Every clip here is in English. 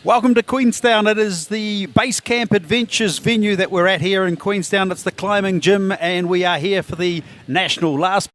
Welcome to Queenstown. It is the Basecamp Adventures venue that we're at here in Queenstown. It's the climbing gym, and we are here for the national last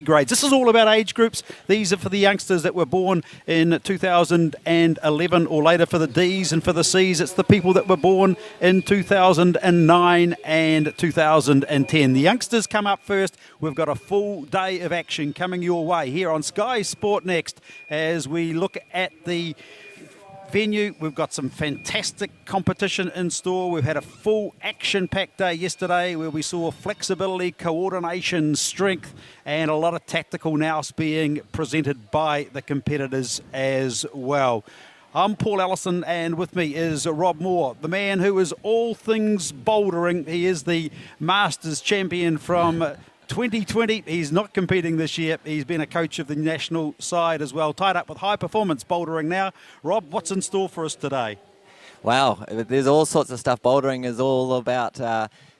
grades. This is all about age groups. These are for the youngsters that were born in 2011 or later. For the Ds and for the Cs, it's the people that were born in 2009 and 2010. The youngsters come up first. We've got a full day of action coming your way here on Sky Sport Next as we look at the venue. We've got some fantastic competition in store. We've had a full action-packed day yesterday where we saw flexibility, coordination, strength, and a lot of tactical nous being presented by the competitors as well. I'm Paul Allison, and with me is Rob Moore, the man who is all things bouldering. He is the Masters champion from 2020. He's not competing this year. He's been a coach of the national side as well, tied up with high performance bouldering now. Rob, what's in store for us today? Wow, there's all sorts of stuff. Bouldering is all about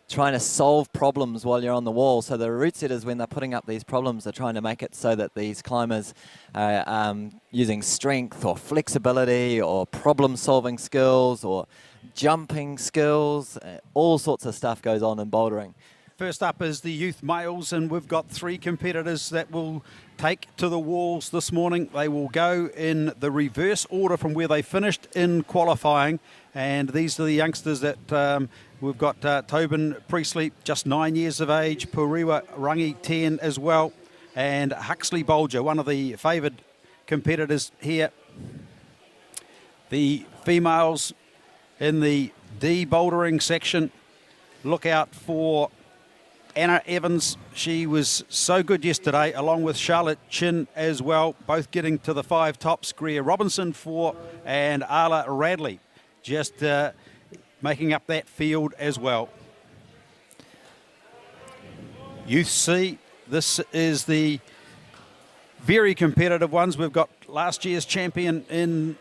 trying to solve problems while you're on the wall. So the route setters, when they're putting up these problems, are trying to make it so that these climbers are using strength or flexibility or problem solving skills or jumping skills. All sorts of stuff goes on in bouldering. First up is the youth males, and we've got 3 competitors that will take to the walls this morning. They will go in the reverse order from where they finished in qualifying, and these are the youngsters that we've got Tobin Priestley, just 9 years of age, Puriwa Rangi, 10 as well, and Huxley Bolger, one of the favoured competitors here. The females in the D bouldering section, look out for Anna Evans. She was so good yesterday, along with Charlotte Chin as well, both getting to the 5 tops. Greer Robinson 4 and Arla Radley just making up that field as well. Youth C, this is the very competitive ones. We've got last year's champion in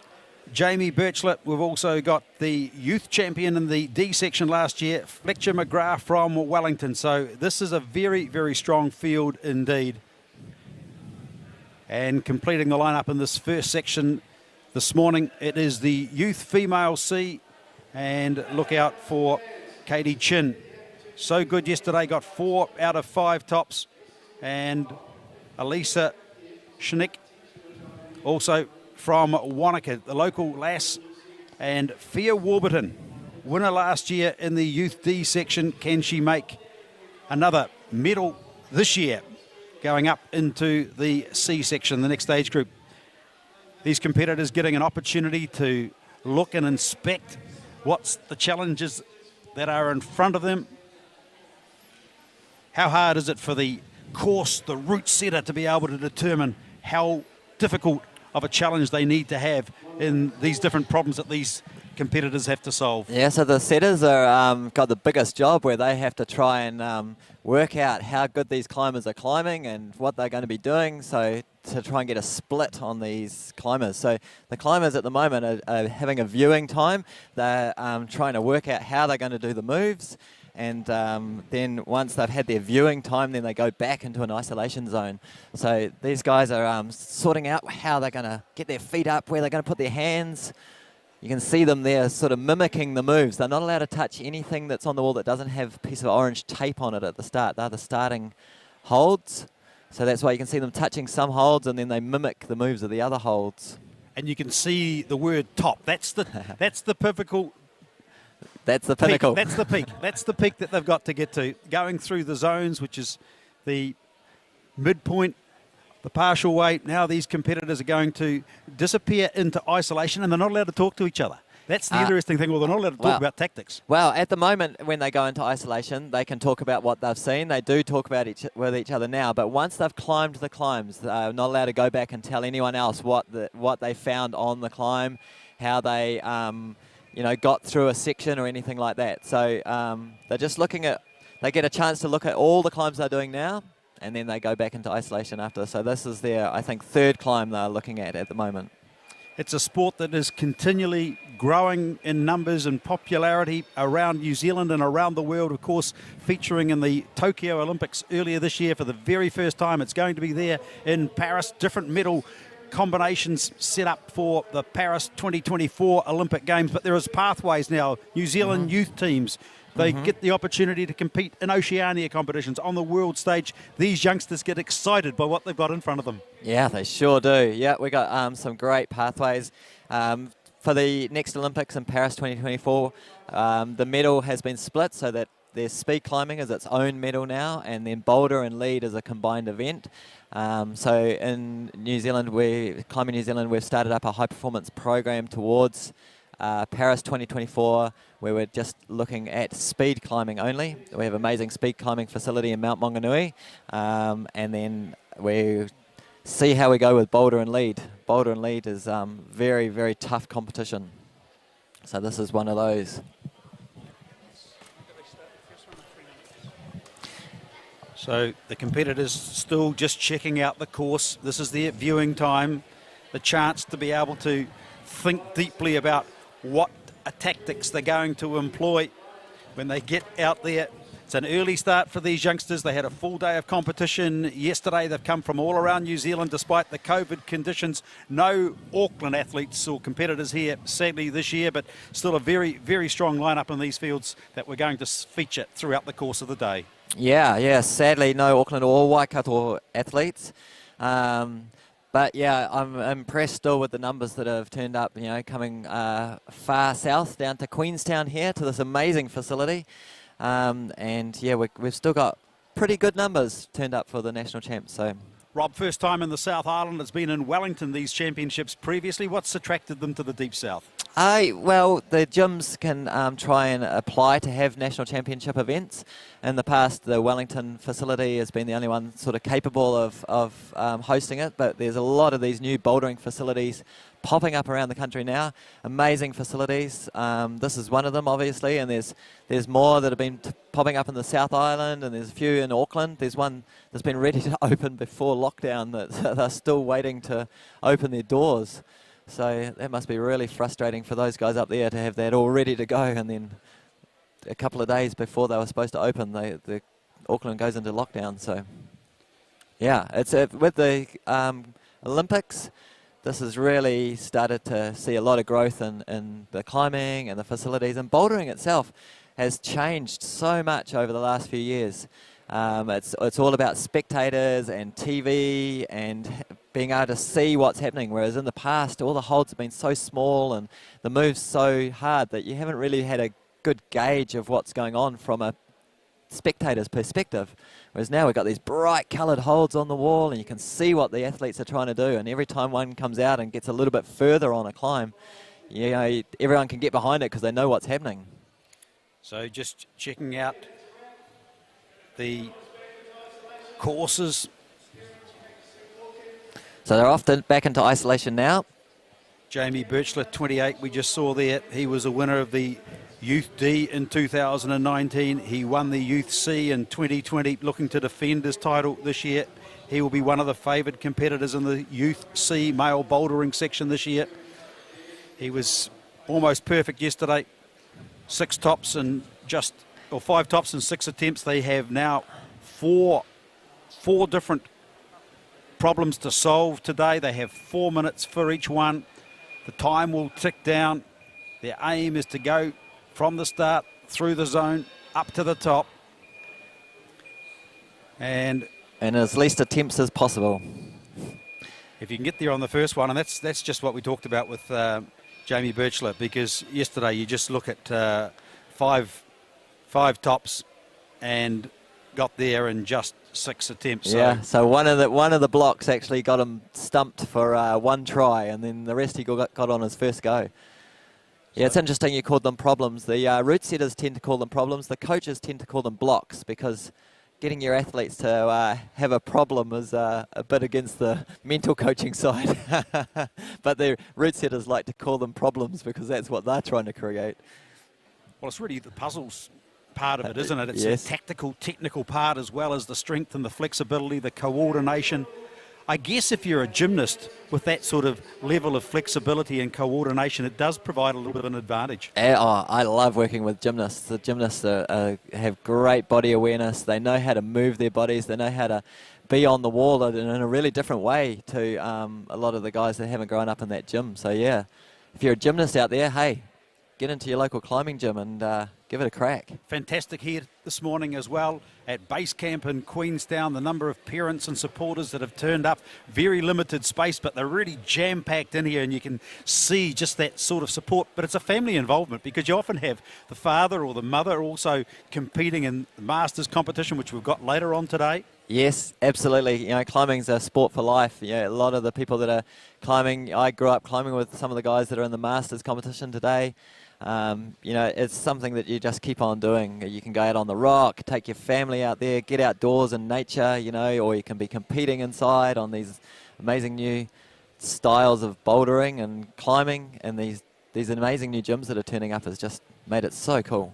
Jamie Birchlet. We've also got the youth champion in the D section last year, Fletcher McGrath from Wellington. So this is a very, very strong field indeed. And completing the lineup in this first section this morning, it is the youth female C, and look out for Katie Chin. So good yesterday, got 4 out of 5 tops. And Elisa Schnick also from Wanaka, the local lass, and Fia Warburton, winner last year in the Youth D section. Can she make another medal this year, going up into the C section, the next age group? These competitors getting an opportunity to look and inspect what's the challenges that are in front of them. How hard is it for the course, the route setter, to be able to determine how difficult of a challenge they need to have in these different problems that these competitors have to solve? Yeah, so the setters are got the biggest job, where they have to try and work out how good these climbers are climbing and what they're going to be doing, so to try and get a split on these climbers. So the climbers at the moment are having a viewing time. They're trying to work out how they're going to do the moves, and then once they've had their viewing time, then they go back into an isolation zone. So these guys are sorting out how they're going to get their feet up, where they're going to put their hands. You can see them there sort of mimicking the moves. They're not allowed to touch anything that's on the wall that doesn't have a piece of orange tape on it at the start. They're the starting holds. So that's why you can see them touching some holds, and then they mimic the moves of the other holds. And you can see the word top. That's the pivotal. That's the pinnacle. That's the peak. That's the peak that they've got to get to. Going through the zones, which is the midpoint, the partial weight. Now these competitors are going to disappear into isolation, and they're not allowed to talk to each other. That's the interesting thing. Well, they're not allowed to talk about tactics. Well, at the moment, when they go into isolation, they can talk about what they've seen. They do talk about with each other now, but once they've climbed the climbs, they're not allowed to go back and tell anyone else what they found on the climb, how they got through a section or anything like that. So they're just looking at, they get a chance to look at all the climbs they're doing now, and then they go back into isolation after. So this is their, I think, 3rd climb they're looking at the moment. It's a sport that is continually growing in numbers and popularity around New Zealand and around the world, of course, featuring in the Tokyo Olympics earlier this year for the very first time. It's going to be there in Paris. Different medal combinations set up for the Paris 2024 Olympic Games, but there is pathways now. New Zealand youth teams, they get the opportunity to compete in Oceania competitions on the world stage. These youngsters get excited by what they've got in front of them. Yeah, they sure do. Yeah, we got some great pathways. For the next Olympics in Paris 2024, the medal has been split so that there's speed climbing as its own medal now, and then boulder and lead as a combined event. So in New Zealand, Climbing New Zealand, we've started up a high performance program towards Paris 2024, where we're just looking at speed climbing only. We have an amazing speed climbing facility in Mount Maunganui, and then we see how we go with boulder and lead. Boulder and lead is very, very tough competition. So this is one of those. So the competitors still just checking out the course. This is their viewing time, the chance to be able to think deeply about what tactics they're going to employ when they get out there. It's an early start for these youngsters. They had a full day of competition yesterday. They've come from all around New Zealand despite the COVID conditions. No Auckland athletes or competitors here, sadly, this year, but still a very, very strong lineup in these fields that we're going to feature throughout the course of the day. Yeah, sadly no Auckland or Waikato athletes. But yeah, I'm impressed still with the numbers that have turned up, coming far south down to Queenstown here to this amazing facility. And yeah, we've still got pretty good numbers turned up for the national champs. So, Rob, first time in the South Island. It's been in Wellington, these championships previously. What's attracted them to the Deep South? Well, the gyms can try and apply to have national championship events. In the past, the Wellington facility has been the only one sort of capable of hosting it, but there's a lot of these new bouldering facilities popping up around the country now. Amazing facilities. This is one of them, obviously, and there's more that have been popping up in the South Island, and there's a few in Auckland. There's one that's been ready to open before lockdown that they're still waiting to open their doors. So that must be really frustrating for those guys up there to have that all ready to go, and then a couple of days before they were supposed to open, the Auckland goes into lockdown. So yeah, it's with the Olympics, this has really started to see a lot of growth in the climbing and the facilities, and bouldering itself has changed so much over the last few years. It's all about spectators and TV and being able to see what's happening, whereas in the past all the holds have been so small and the moves so hard that you haven't really had a good gauge of what's going on from a spectator's perspective. Whereas now we've got these bright coloured holds on the wall and you can see what the athletes are trying to do, and every time one comes out and gets a little bit further on a climb, everyone can get behind it because they know what's happening. So just checking out the courses. So they're off back into isolation now. Jamie Birchler, 28, we just saw there. He was a winner of the Youth D in 2019. He won the Youth C in 2020, looking to defend his title this year. He will be one of the favoured competitors in the Youth C male bouldering section this year. He was almost perfect yesterday. 5 tops in 6 attempts. They have now four different problems to solve today. They have 4 minutes for each one. The time will tick down. Their aim is to go from the start through the zone up to the top, and as least attempts as possible. If you can get there on the first one, and that's just what we talked about with Jamie Birchler, because yesterday you just look at five tops and got there in just 6 attempts. Yeah, so one of the blocks actually got him stumped for 1 try, and then the rest he got on his first go. Yeah, it's interesting you called them problems. The route setters tend to call them problems. The coaches tend to call them blocks, because getting your athletes to have a problem is a bit against the mental coaching side. But the route setters like to call them problems because that's what they're trying to create. Well, it's really the puzzles part of it, isn't it? It's yes. a tactical, technical part, as well as the strength and the flexibility, the coordination. I guess if you're a gymnast with that sort of level of flexibility and coordination, it does provide a little bit of an advantage. I love working with gymnasts. The gymnasts have great body awareness. They know how to move their bodies. They know how to be on the wall in a really different way to a lot of the guys that haven't grown up in that gym. So yeah, if you're a gymnast out there, hey, get into your local climbing gym and give it a crack. Fantastic here this morning as well at Basecamp in Queenstown. The number of parents and supporters that have turned up, very limited space, but they're really jam-packed in here, and you can see just that sort of support. But it's a family involvement, because you often have the father or the mother also competing in the Masters competition, which we've got later on today. Yes, absolutely. You know, climbing's a sport for life. A lot of the people that are climbing, I grew up climbing with some of the guys that are in the Masters competition today. It's something that you just keep on doing. You can go out on the rock, take your family out there, get outdoors in nature, or you can be competing inside on these amazing new styles of bouldering and climbing, and these amazing new gyms that are turning up has just made it so cool.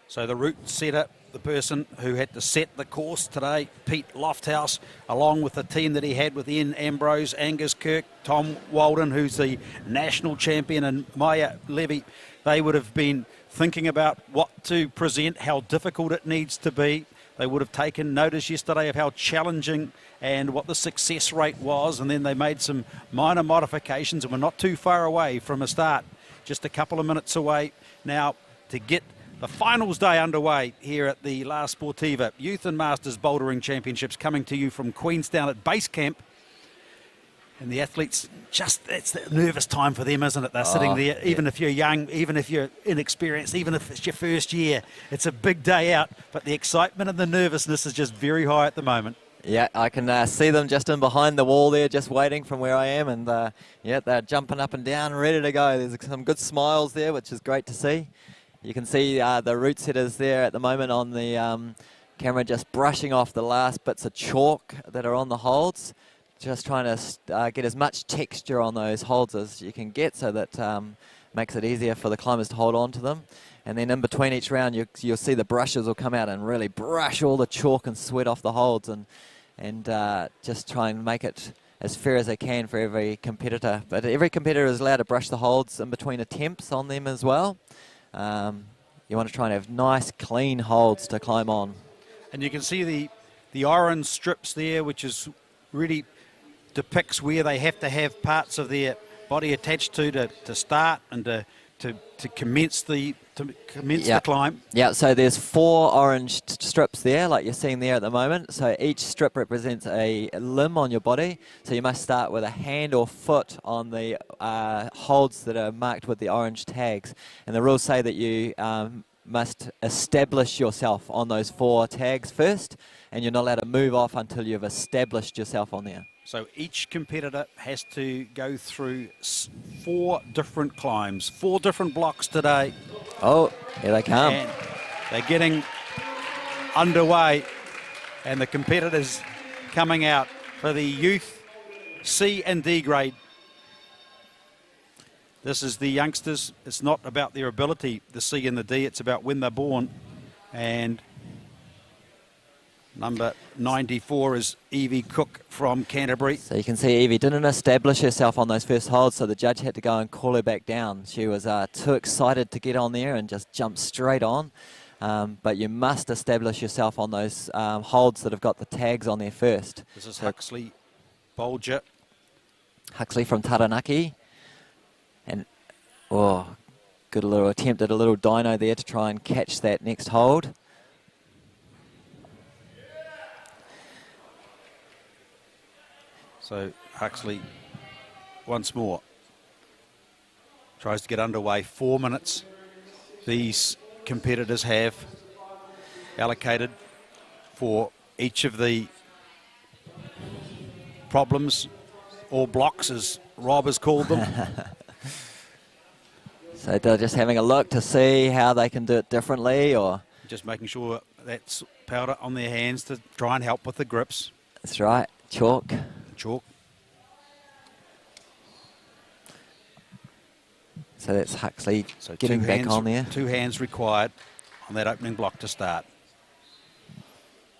So the route setter, the person who had to set the course today, Pete Lofthouse, along with the team that he had with Ian Ambrose, Angus Kirk, Tom Walden, who's the national champion, and Maya Levy. They would have been thinking about what to present, how difficult it needs to be. They would have taken notice yesterday of how challenging and what the success rate was, and then they made some minor modifications, and we're not too far away from a start, just a couple of minutes away now to get the finals day underway here at the La Sportiva Youth and Masters Bouldering Championships, coming to you from Queenstown at Basecamp. And the athletes, it's that nervous time for them, isn't it? They're sitting there, even if you're young, even if you're inexperienced, even if it's your first year. It's a big day out, but the excitement and the nervousness is just very high at the moment. Yeah, I can see them just in behind the wall there, just waiting from where I am. And, they're jumping up and down, ready to go. There's some good smiles there, which is great to see. You can see the route setters there at the moment on the camera, just brushing off the last bits of chalk that are on the holds. Just trying to get as much texture on those holds as you can get, so that makes it easier for the climbers to hold on to them. And then in between each round, you'll see the brushes will come out and really brush all the chalk and sweat off the holds, and just try and make it as fair as they can for every competitor. But every competitor is allowed to brush the holds in between attempts on them as well. You want to try and have nice, clean holds to climb on. And you can see the orange strips there, which is really depicts where they have to have parts of their body attached to start and to commence the climb. Yeah, so there's 4 orange strips there, like you're seeing there at the moment. So each strip represents a limb on your body. So you must start with a hand or foot on the holds that are marked with the orange tags. And the rules say that you must establish yourself on those 4 tags first, and you're not allowed to move off until you've established yourself on there. So each competitor has to go through 4 different climbs, 4 different blocks today. Oh, here they come. And they're getting underway, and the competitors coming out for the youth C and D grade. This is the youngsters. It's not about their ability, the C and the D, it's about when they're born. And number 94 is Evie Cook from Canterbury. So you can see Evie didn't establish herself on those first holds, so the judge had to go and call her back down. She was too excited to get on there and just jump straight on. But you must establish yourself on those holds that have got the tags on there first. This is Huxley Bolger. Huxley from Taranaki. And, good little attempt at a little dyno there to try and catch that next hold. So Huxley, once more, tries to get underway. 4 minutes these competitors have allocated for each of the problems, or blocks as Rob has called them. So they're just having a look to see how they can do it differently, or just making sure that's powder on their hands to try and help with the grips. That's right, chalk. Chalk. So that's Huxley getting back on there. 2 hands required on that opening block to start.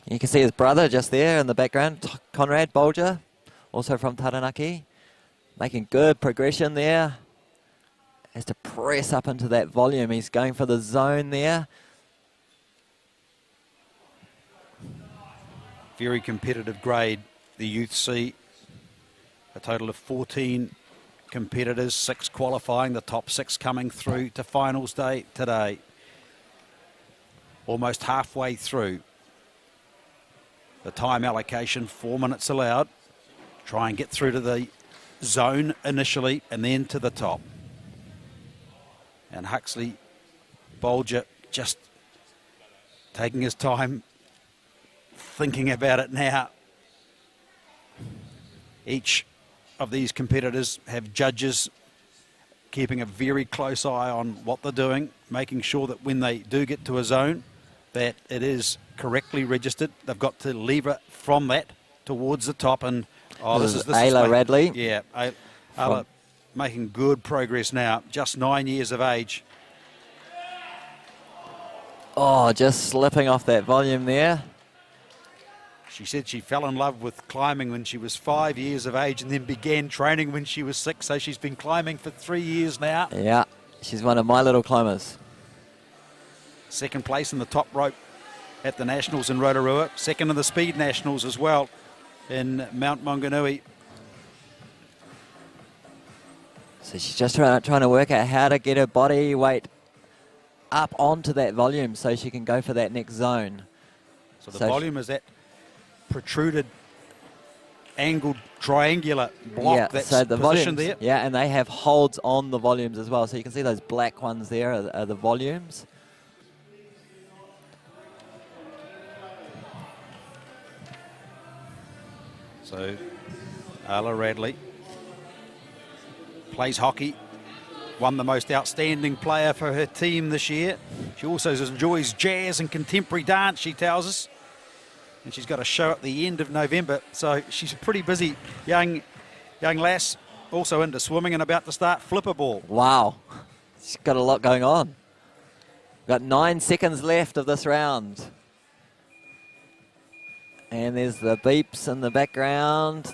You can see his brother just there in the background, Conrad Bolger, also from Taranaki. Making good progression there. Has to press up into that volume. He's going for the zone there. Very competitive grade, the Youth C. A total of 14 competitors, 6 qualifying, the top 6 coming through to finals day today. Almost halfway through. The time allocation, 4 minutes allowed. Try and get through to the zone initially and then to the top. And Huxley Bolger just taking his time, thinking about it now. Each of these competitors have judges keeping a very close eye on what they're doing, making sure that when they do get to a zone that it is correctly registered. They've got to lever from that towards the top. And this is Ayla Radley. Yeah, Ayla making good progress now, just 9 years of age. Oh, just slipping off that volume there. She said she fell in love with climbing when she was 5 years of age and then began training when she was 6. So she's been climbing for 3 years now. Yeah, she's one of my little climbers. Second place in the top rope at the Nationals in Rotorua. Second in the Speed Nationals as well in Mount Maunganui. So she's just trying to work out how to get her body weight up onto that volume so she can go for that next zone. So the volume is that protruded, angled, triangular block that's so the positioned volumes, there. Yeah, and they have holds on the volumes as well. So you can see those black ones there are the volumes. So Ayla Radley plays hockey. Won the most outstanding player for her team this year. She also enjoys jazz and contemporary dance, she tells us. And she's got a show at the end of November. So she's a pretty busy young lass. Also into swimming and about to start flipperball. Wow. She's got a lot going on. Got 9 seconds left of this round. And there's the beeps in the background.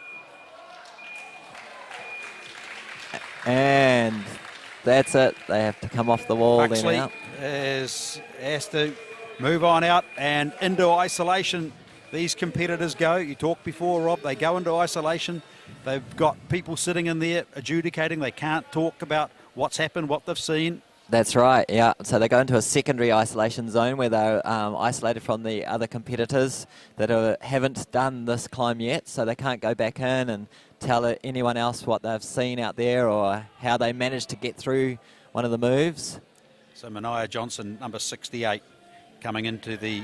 And that's it. They have to come off the wall. Huxley then out. has to move on out and into isolation. These competitors go. You talked before, Rob. They go into isolation. They've got people sitting in there adjudicating. They can't talk about what's happened, what they've seen. That's right, yeah. So they go into a secondary isolation zone where they're isolated from the other competitors that haven't done this climb yet. So they can't go back in and tell anyone else what they've seen out there or how they managed to get through one of the moves. So Mania Johnson, number 68, coming into the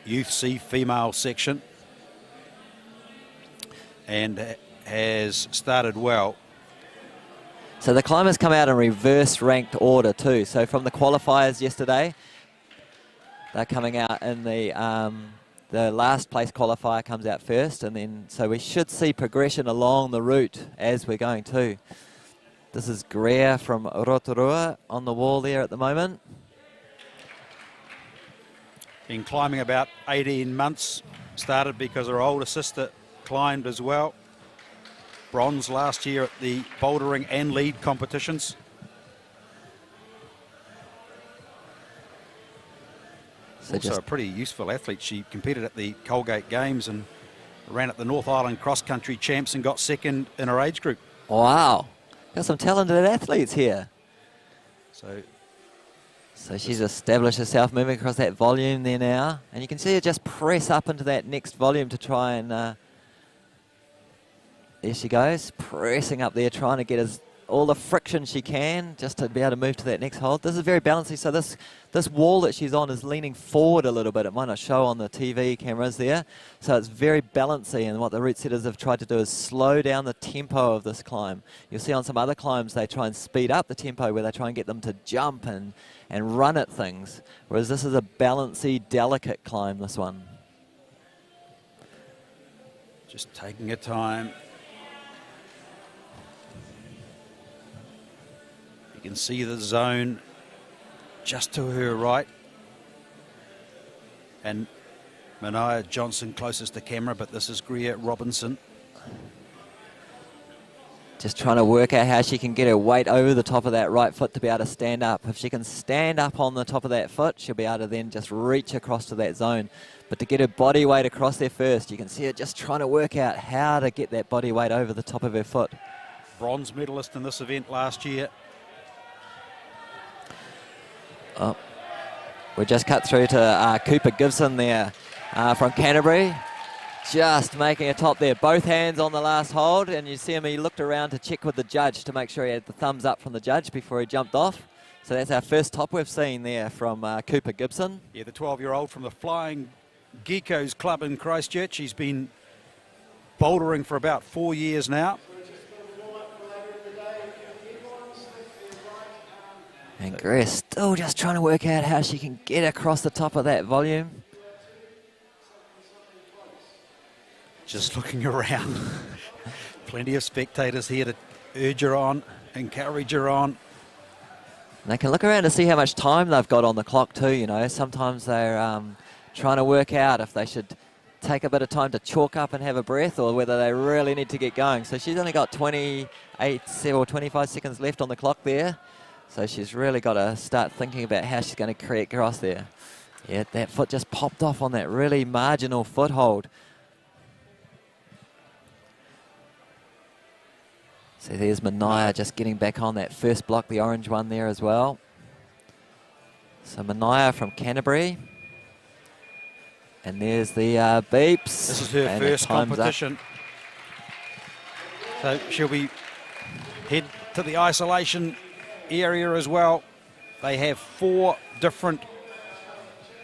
Youth C female section and has started well. So the climbers come out in reverse ranked order too. So from the qualifiers yesterday, they're coming out in the last place qualifier comes out first, and then so we should see progression along the route as we're going too. This is Greer from Rotorua on the wall there at the moment. Been climbing about 18 months, started because her older sister climbed as well. Bronze last year at the bouldering and lead competitions. So also a pretty useful athlete. She competed at the Colgate Games and ran at the North Island Cross Country Champs and got second in her age group. Wow, got some talented athletes here. So she's established herself moving across that volume there now. And you can see her just press up into that next volume to try and... there she goes, pressing up there, trying to get all the friction she can just to be able to move to that next hold. This is very balancey. So this wall that she's on is leaning forward a little bit. It might not show on the TV cameras there. So it's very balancy. And what the route setters have tried to do is slow down the tempo of this climb. You'll see on some other climbs, they try and speed up the tempo where they try and get them to jump and run at things. Whereas this is a balancy, delicate climb, this one. Just taking her time. You can see the zone just to her right. And Mania Johnson closest to camera, but this is Greer Robinson. Just trying to work out how she can get her weight over the top of that right foot to be able to stand up. If she can stand up on the top of that foot, she'll be able to then just reach across to that zone. But to get her body weight across there first, you can see her just trying to work out how to get that body weight over the top of her foot. Bronze medalist in this event last year. Oh, we just cut through to Cooper Gibson there from Canterbury. Just making a top there, both hands on the last hold, and you see him, he looked around to check with the judge to make sure he had the thumbs up from the judge before he jumped off. So that's our first top we've seen there from Cooper Gibson. Yeah, the 12-year-old from the Flying Geckos Club in Christchurch. He's been bouldering for about 4 years now. And Grace still just trying to work out how she can get across the top of that volume. Just looking around. Plenty of spectators here to urge her on, encourage her on. And they can look around to see how much time they've got on the clock too, you know. Sometimes they're trying to work out if they should take a bit of time to chalk up and have a breath or whether they really need to get going. So she's only got 28 or 25 seconds left on the clock there. So she's really got to start thinking about how she's going to create across there. Yeah, that foot just popped off on that really marginal foothold. So there's Mania just getting back on that first block, the orange one there as well. So Mania from Canterbury. And there's the beeps. This is her first competition. So she'll be head to the isolation area as well. They have 4 different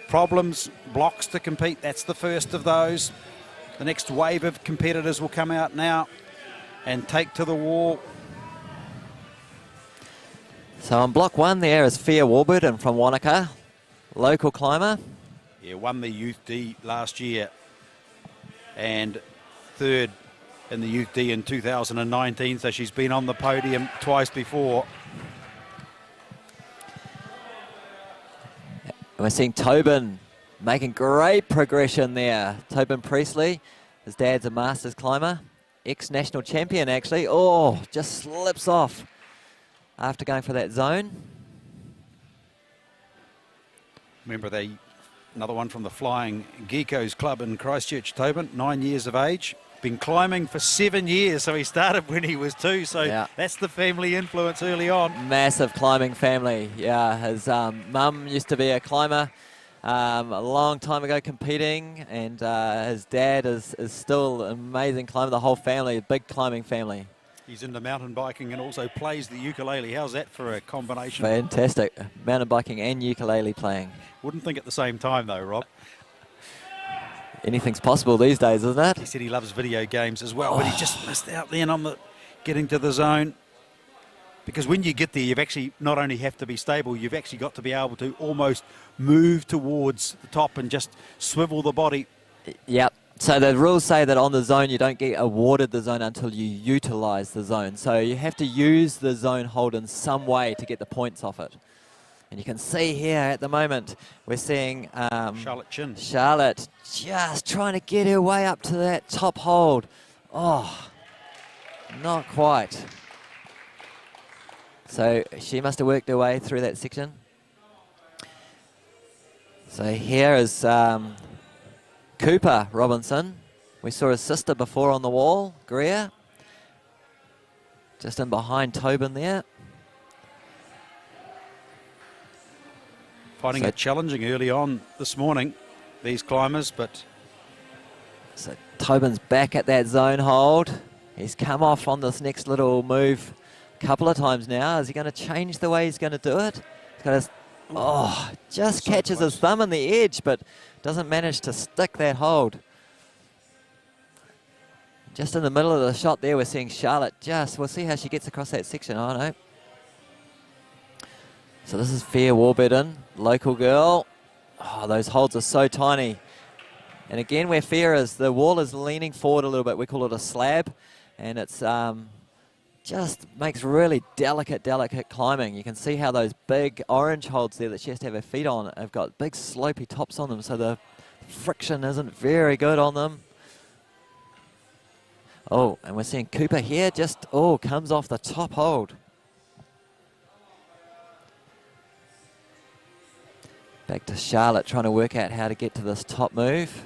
blocks to compete. That's the first of those. The next wave of competitors will come out now and take to the wall. So on block 1 there is Fia Warburton from Wanaka, local climber. Yeah, won the Youth D last year and 3rd in the Youth D in 2019, so she's been on the podium twice before. And we're seeing Tobin making great progression there. Tobin Priestley, his dad's a Masters climber, ex-national champion actually. Oh, just slips off after going for that zone. Remember, another one from the Flying Geckos Club in Christchurch, Tobin, 9 years of age. Been climbing for 7 years, so he started when he was 2, so yeah. That's the family influence early on. Massive climbing family, yeah. His mum used to be a climber a long time ago competing, and his dad is still an amazing climber. The whole family, a big climbing family. He's into mountain biking and also plays the ukulele. How's that for a combination? Fantastic. Mountain biking and ukulele playing. Wouldn't think at the same time though, Rob. Anything's possible these days, isn't it? He said he loves video games as well, but he just missed out then on the getting to the zone. Because when you get there, you've actually not only have to be stable, you've actually got to be able to almost move towards the top and just swivel the body. Yep. So the rules say that on the zone, you don't get awarded the zone until you utilise the zone. So you have to use the zone hold in some way to get the points off it. And you can see here at the moment, we're seeing Charlotte Chin. Charlotte just trying to get her way up to that top hold. Oh, not quite. So she must have worked her way through that section. So here is Cooper Robinson. We saw his sister before on the wall, Greer. Just in behind Tobin there. Finding it challenging early on this morning, these climbers, but... So Tobin's back at that zone hold. He's come off on this next little move a couple of times now. Is he going to change the way he's going to do it? He's got his, just so catches his thumb on the edge, but doesn't manage to stick that hold. Just in the middle of the shot there, we're seeing Charlotte we'll see how she gets across that section. Oh, no. So this is Fia Warburton, local girl. Oh, those holds are so tiny. And again, where Fia is, the wall is leaning forward a little bit. We call it a slab. And it's just makes really delicate climbing. You can see how those big orange holds there that she has to have her feet on have got big slopey tops on them, so the friction isn't very good on them. Oh, and we're seeing Cooper here just, oh, comes off the top hold. Back to Charlotte trying to work out how to get to this top move.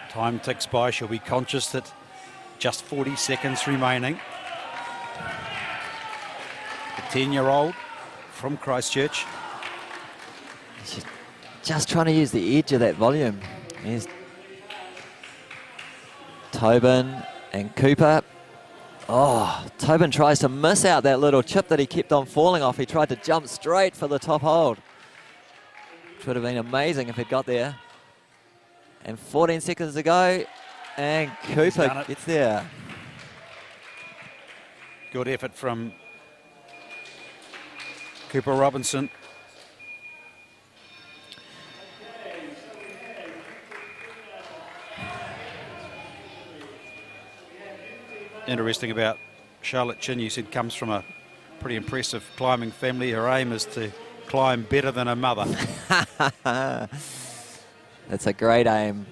Time ticks by. She'll be conscious that just 40 seconds remaining. The 10-year-old from Christchurch. She's just trying to use the edge of that volume. Here's Tobin and Cooper. Oh, Tobin tries to miss out that little chip that he kept on falling off. He tried to jump straight for the top hold, which would have been amazing if he'd got there. And 14 seconds to go, and Cooper gets there. Good effort from Cooper Robinson. Interesting about Charlotte Chin, you said comes from a pretty impressive climbing family. Her aim is to climb better than her mother. That's a great aim.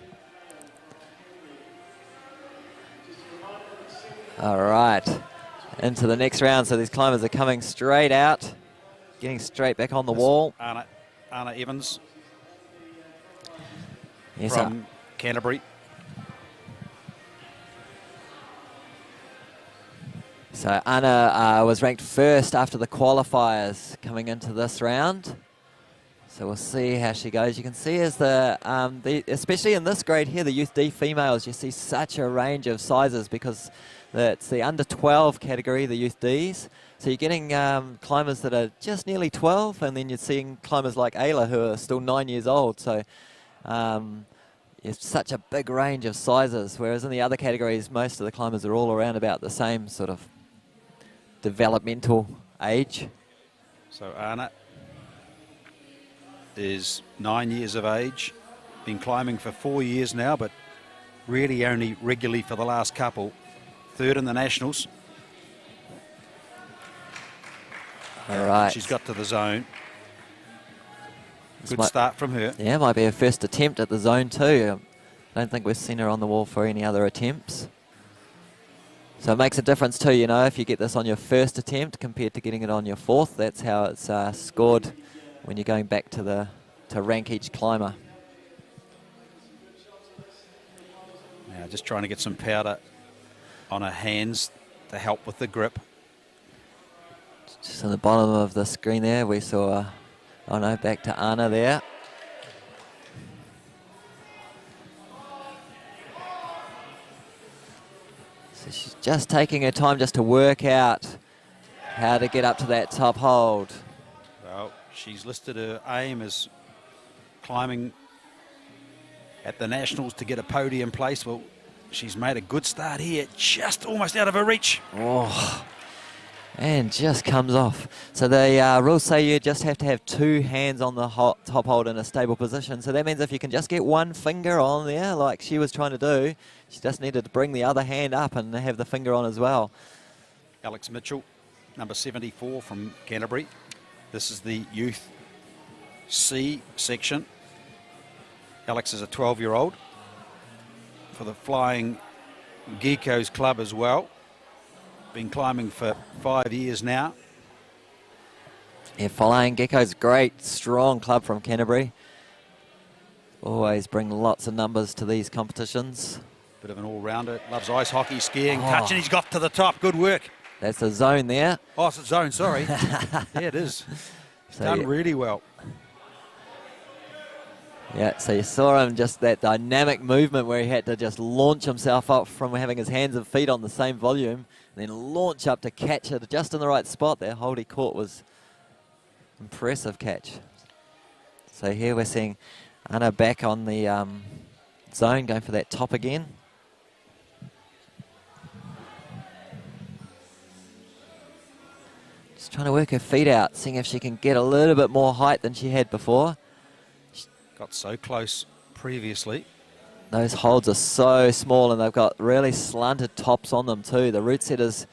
All right, into the next round. So these climbers are coming straight out, getting straight back on the wall. Anna Evans yes, from Canterbury. So Anna was ranked first after the qualifiers coming into this round. So we'll see how she goes. You can see as especially in this grade here, the Youth D females, you see such a range of sizes because it's the under 12 category, the Youth Ds. So you're getting climbers that are just nearly 12, and then you're seeing climbers like Ayla who are still 9 years old. So it's such a big range of sizes, whereas in the other categories, most of the climbers are all around about the same sort of developmental age. So Anna is 9 years of age, been climbing for 4 years now, but really only regularly for the last couple. Third in the Nationals. All right. She's got to the zone. Good start from her. Yeah, might be her first attempt at the zone too. I don't think we've seen her on the wall for any other attempts. So it makes a difference too, you know, if you get this on your first attempt compared to getting it on your fourth. That's how it's scored when you're going back to rank each climber. Now just trying to get some powder on her hands to help with the grip. Just on the bottom of the screen there, we saw, oh no, back to Anna there. So she's just taking her time just to work out how to get up to that top hold. Well, she's listed her aim as climbing at the Nationals to get a podium place. Well, she's made a good start here, just almost out of her reach. Oh, and just comes off. So the rules say you just have to have two hands on the top hold in a stable position. So that means if you can just get one finger on there, like she was trying to do, she just needed to bring the other hand up and have the finger on as well. Alex Mitchell, number 74 from Canterbury. This is the Youth C section. Alex is a 12-year-old for the Flying Geckos Club as well. Been climbing for 5 years now. Yeah, Flying Geckos, great, strong club from Canterbury. Always bring lots of numbers to these competitions. Bit of an all-rounder. Loves ice hockey, skiing, touching. He's got to the top. Good work. That's a zone there. Oh, it's a zone, sorry. Yeah, it is. He's done really well. Yeah, so you saw him just that dynamic movement where he had to just launch himself up from having his hands and feet on the same volume, and then launch up to catch it just in the right spot there. Hold he caught was impressive catch. So here we're seeing Anna back on the zone, going for that top again. Just trying to work her feet out, seeing if she can get a little bit more height than she had before. Got so close previously. Those holds are so small and they've got really slanted tops on them too. The root setters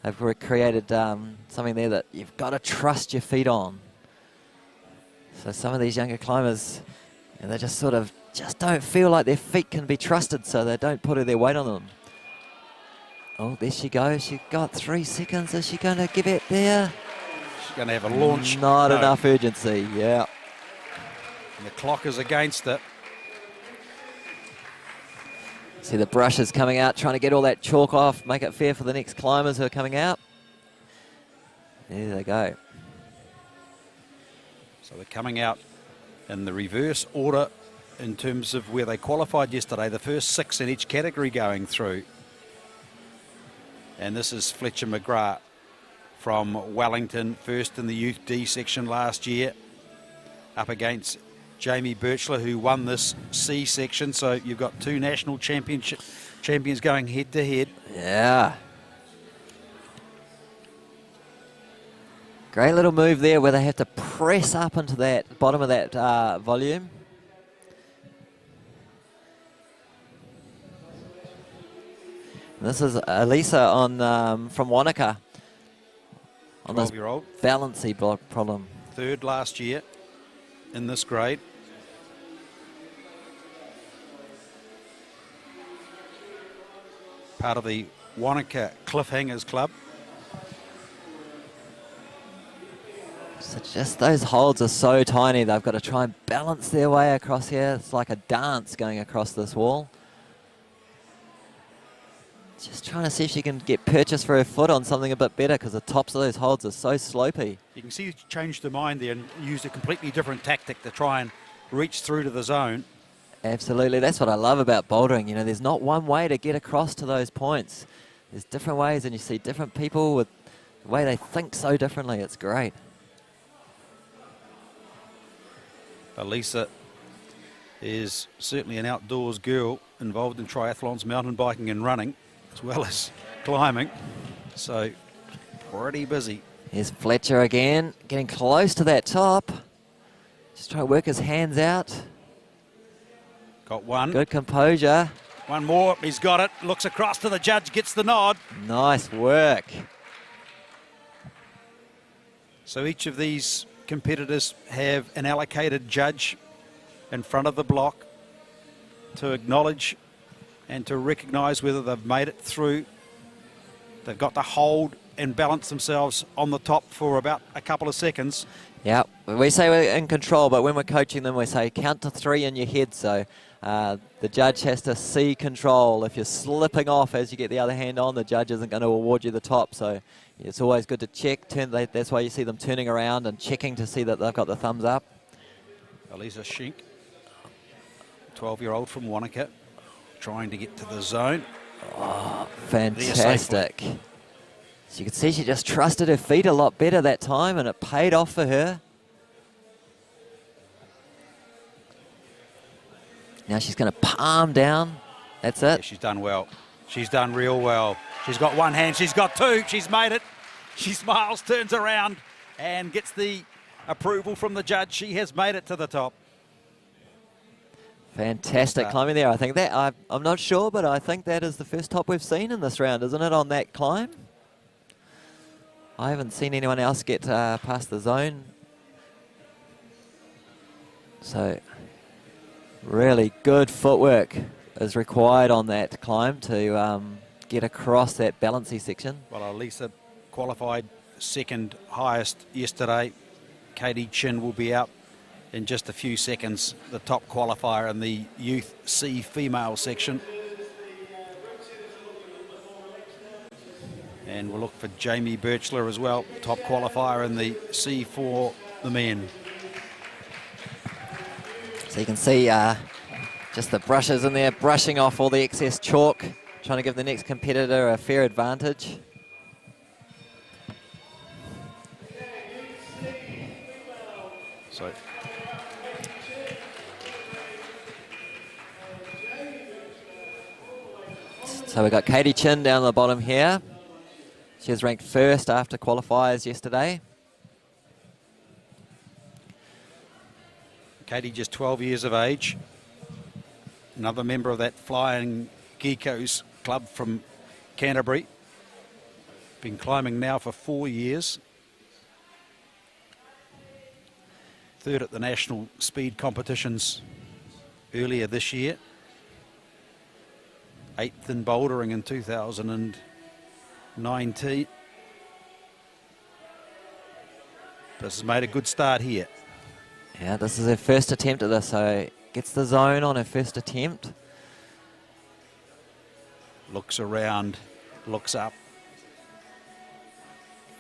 have created something there that you've got to trust your feet on. So some of these younger climbers, they're just sort of just don't feel like their feet can be trusted, so they don't put their weight on them. Oh, there she goes. She got 3 seconds. Is she going to give it there? She's going to have a launch. Not enough urgency, yeah. And the clock is against it. See the brushes coming out, trying to get all that chalk off, make it fair for the next climbers who are coming out. There they go. So they're coming out in the reverse order in terms of where they qualified yesterday. The first 6 in each category going through. And this is Fletcher McGrath from Wellington, first in the Youth D section last year, up against Jamie Birchler, who won this C section. So you've got 2 national champions going head to head. Yeah. Great little move there where they have to press up into that bottom of that volume. This is Elisa on from Wanaka on this 12-year-old valency problem. 3rd last year in this grade. Part of the Wanaka Cliffhangers Club. So just those holds are so tiny. They've got to try and balance their way across here. It's like a dance going across this wall. Just trying to see if she can get purchase for her foot on something a bit better, because the tops of those holds are so slopey. You can see she changed her mind there and used a completely different tactic to try and reach through to the zone. Absolutely. That's what I love about bouldering. You know, there's not one way to get across to those points. There's different ways, and you see different people with the way they think so differently. It's great. Elisa is certainly an outdoors girl involved in triathlons, mountain biking and running, as well as climbing. So pretty busy. Here's Fletcher again, getting close to that top. Just trying to work his hands out. Got one. Good composure. One more. He's got it. Looks across to the judge, gets the nod. Nice work. So each of these competitors have an allocated judge in front of the block to acknowledge and to recognise whether they've made it through. They've got to hold and balance themselves on the top for about a couple of seconds. Yeah, we say we're in control, but when we're coaching them, we say count to 3 in your head. So the judge has to see control. If you're slipping off as you get the other hand on, the judge isn't going to award you the top. So it's always good to check. That's why you see them turning around and checking to see that they've got the thumbs up. Elisa Schenk, 12-year-old from Wanaka, trying to get to the zone. Oh, fantastic. So you can see she just trusted her feet a lot better that time, and it paid off for her. Now she's going to palm down. That's it. Yeah, she's done well. She's done real well. She's got one hand. She's got 2. She's made it. She smiles, turns around, and gets the approval from the judge. She has made it to the top. Fantastic climbing there. I think that, I'm not sure, but I think that is the first top we've seen in this round, isn't it, on that climb? I haven't seen anyone else get past the zone. So really good footwork is required on that climb to get across that balancy section. Well, Elisa qualified 2nd highest yesterday. Katie Chin will be out in just a few seconds, the top qualifier in the Youth C female section. And we'll look for Jamie Birchler as well, top qualifier in the C for the men. So you can see just the brushes in there, brushing off all the excess chalk, trying to give the next competitor a fair advantage. So we've got Katie Chin down the bottom here. She was ranked 1st after qualifiers yesterday. Katie, just 12 years of age. Another member of that Flying Geekos club from Canterbury. Been climbing now for 4 years. 3rd at the national speed competitions earlier this year. 8th in bouldering in 2019. This has made a good start here. Yeah, this is her first attempt at this, so gets the zone on her first attempt. Looks around, looks up.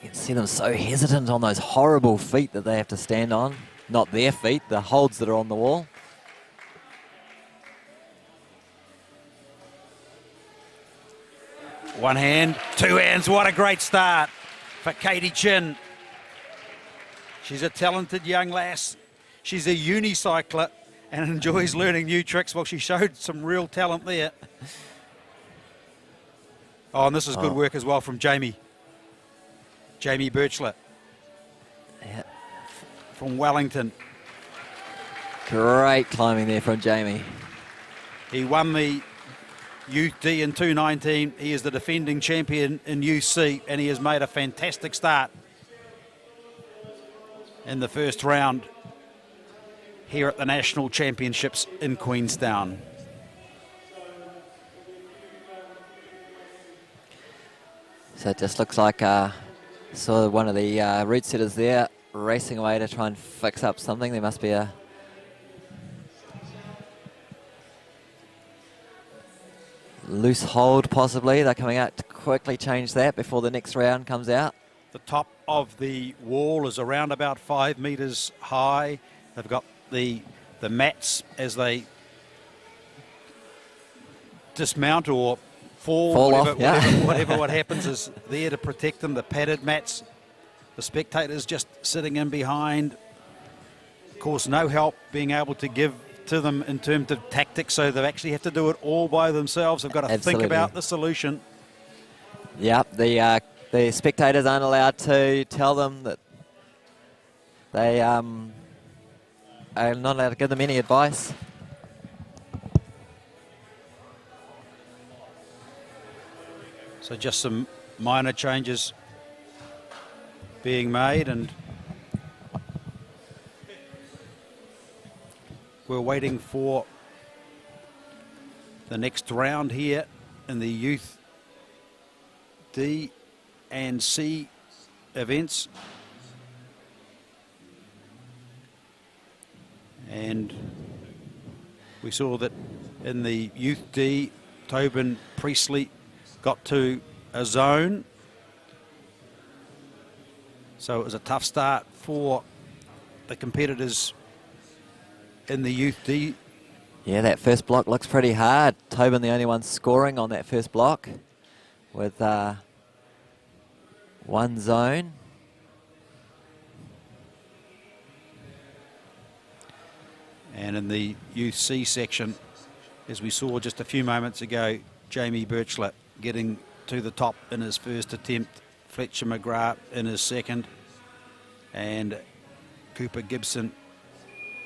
You can see them so hesitant on those horrible feet that they have to stand on. Not their feet, the holds that are on the wall. One hand, two hands. What a great start for Katie Chin. She's a talented young lass. She's a unicycler and enjoys learning new tricks. Well, she showed some real talent there. Oh, and this is good work as well from Jamie Birchler. Yeah. From Wellington. Great climbing there from Jamie. He won the Youth D in 2019. He is the defending champion in Youth C, and he has made a fantastic start in the first round here at the National Championships in Queenstown. So it just looks like saw one of the route setters there racing away to try and fix up something. There must be a loose hold possibly. They're coming out to quickly change that before the next round comes out. The top of the wall is around about 5 metres high. They've got the mats as they dismount or fall off, whatever what happens is there to protect them. The padded mats, the spectators just sitting in behind. Of course, no help being able to give to them in terms of tactics, so they actually have to do it all by themselves. They've got to think about the solution. Yep, the spectators aren't allowed to tell them that they are not allowed to give them any advice. So just some minor changes being made, and we're waiting for the next round here in the Youth D and C events. And we saw that in the Youth D, Tobin Priestley got to a zone. So it was a tough start for the competitors in the Youth D. Yeah, that first block looks pretty hard. Tobin the only one scoring on that first block with one zone. And in the Youth C section, as we saw just a few moments ago, Jamie Birchler getting to the top in his first attempt, Fletcher McGrath in his second, and Cooper Gibson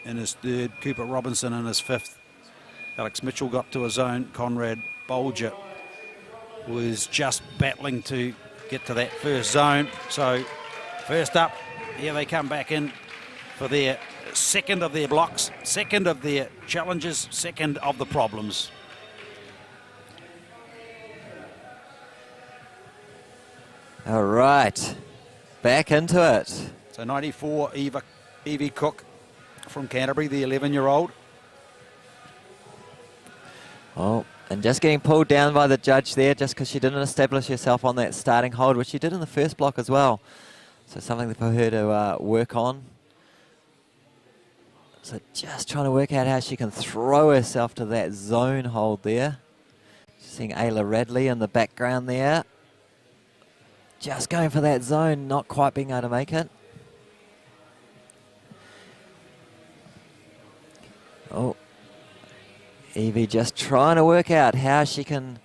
in his third, Cooper Robinson in his fifth. Alex Mitchell got to a zone. Conrad Bolger was just battling to get to that first zone. So first up, here they come back in for their second of their blocks, second of their challenges, second of the problems. All right, back into it. So 94, Evie Cook from Canterbury, the 11-year-old. Oh, and just getting pulled down by the judge there just because she didn't establish herself on that starting hold, which she did in the first block as well. So something for her to work on. So just trying to work out how she can throw herself to that zone hold there. Seeing Ayla Radley in the background there. Just going for that zone, not quite being able to make it. Oh, Evie just trying to work out how she can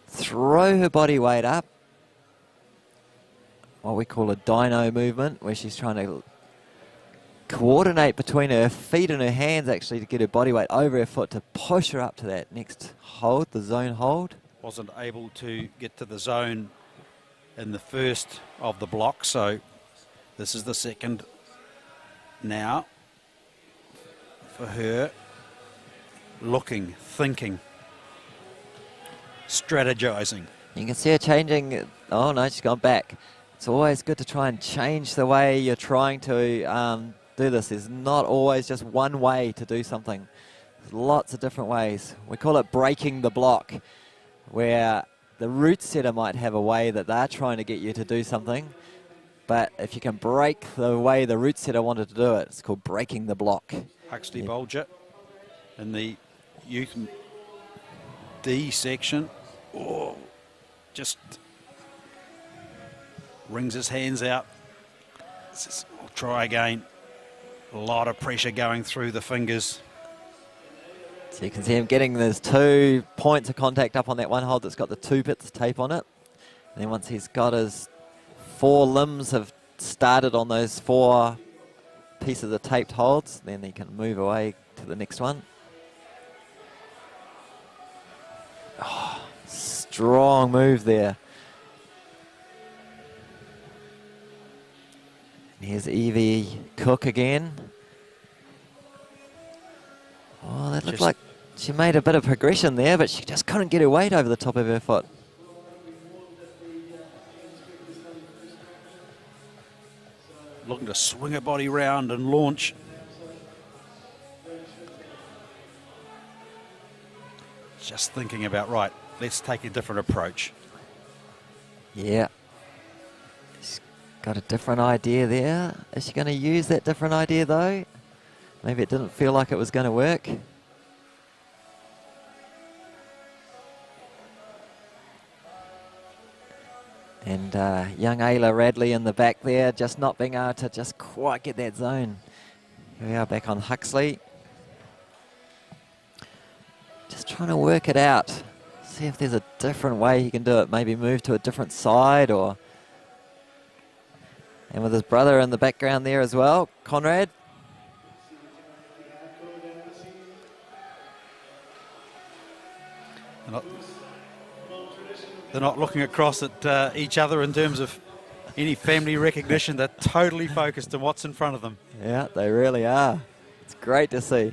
throw her body weight up. What we call a dyno movement, where she's trying to coordinate between her feet and her hands actually to get her body weight over her foot to push her up to that next hold, the zone hold. Wasn't able to get to the zone in the first of the block, so this is the second now for her. looking, thinking, strategizing. You can see her changing. Oh, no, she's gone back. It's always good to try and change the way you're trying to do this. There's not always just one way to do something. There's lots of different ways. We call it breaking the block, where the route setter might have a way that they're trying to get you to do something. But if you can break the way the route setter wanted to do it, it's called breaking the block. Huxley Bolger in the youth D section. Oh, just wrings his hands out. Says, "I'll try again." A lot of pressure going through the fingers. So you can see him getting those 2 points of contact up on that one hold that's got the 2 bits of tape on it. And then once he's got his 4 limbs have started on those 4 pieces of taped holds, then he can move away to the next one. Oh, strong move there. And here's Evie Cook again. Oh, that looked like she made a bit of progression there, but she just couldn't get her weight over the top of her foot. Looking to swing her body round and launch. Just thinking about, right, let's take a different approach. Yeah. She's got a different idea there. Is she going to use that different idea, though? Maybe it didn't feel like it was going to work. And young Ayla Radley in the back there, just not being able to just quite get that zone. Here we are back on Huxley. Just trying to work it out. See if there's a different way he can do it. Maybe move to a different side or... And with his brother in the background there as well, Conrad. They're not looking across at each other in terms of any family recognition. They're totally focused on what's in front of them. Yeah, they really are. It's great to see.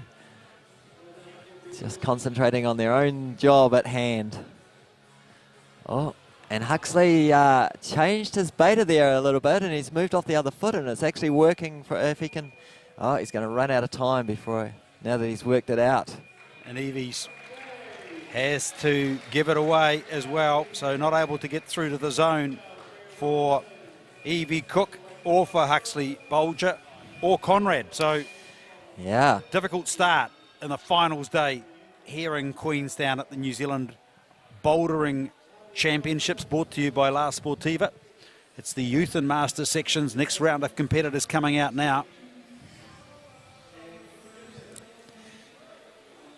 Just concentrating on their own job at hand. Oh, and Huxley changed his beta there a little bit, and he's moved off the other foot, and it's actually working for if he can. Oh, he's going to run out of time now that he's worked it out. And Evie's has to give it away as well, so not able to get through to the zone for Evie Cook or for Huxley Bolger or Conrad. So yeah, difficult start in the finals day here in Queenstown at the New Zealand Bouldering Championships, brought to you by La Sportiva. It's the youth and master sections. Next round of competitors coming out now.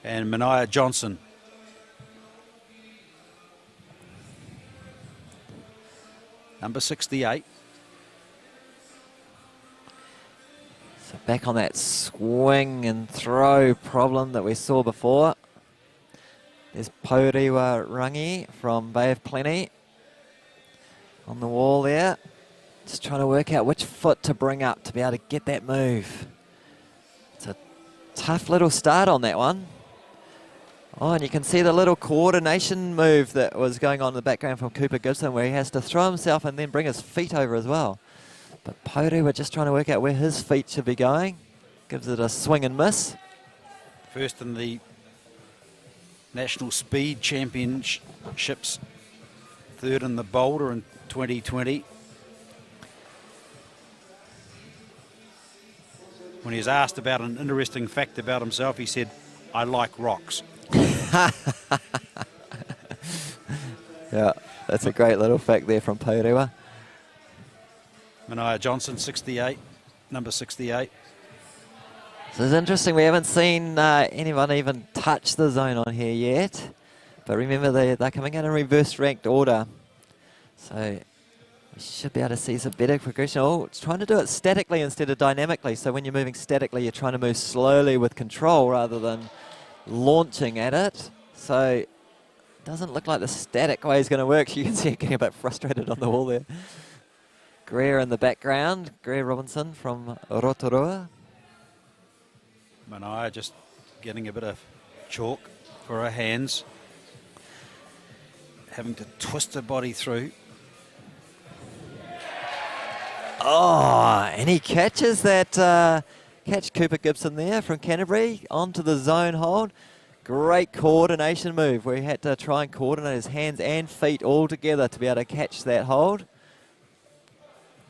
And Mania Johnson. Number 68. So back on that swing and throw problem that we saw before. There's Porewa Rangi from Bay of Plenty on the wall there. Just trying to work out which foot to bring up to be able to get that move. It's a tough little start on that one. Oh, and you can see the little coordination move that was going on in the background from Cooper Gibson, where he has to throw himself and then bring his feet over as well. But Porewa just trying to work out where his feet should be going. Gives it a swing and miss. First in the National Speed Championships, third in the Boulder in 2020. When he was asked about an interesting fact about himself, he said, "I like rocks." Yeah, that's a great little fact there from Porewa. Mania Johnson, 68, number 68. So it's interesting, we haven't seen anyone even touch the zone on here yet. But remember, they're coming out in reverse ranked order. So we should be able to see some better progression. Oh, it's trying to do it statically instead of dynamically. So when you're moving statically, you're trying to move slowly with control rather than launching at it. So it doesn't look like the static way is going to work. You can see it getting a bit frustrated on the wall there. Greer in the background, Greer Robinson from Rotorua. Mania just getting a bit of chalk for her hands. Having to twist her body through. Oh, and he catches that catch Cooper Gibson there from Canterbury onto the zone hold. Great coordination move where he had to try and coordinate his hands and feet all together to be able to catch that hold.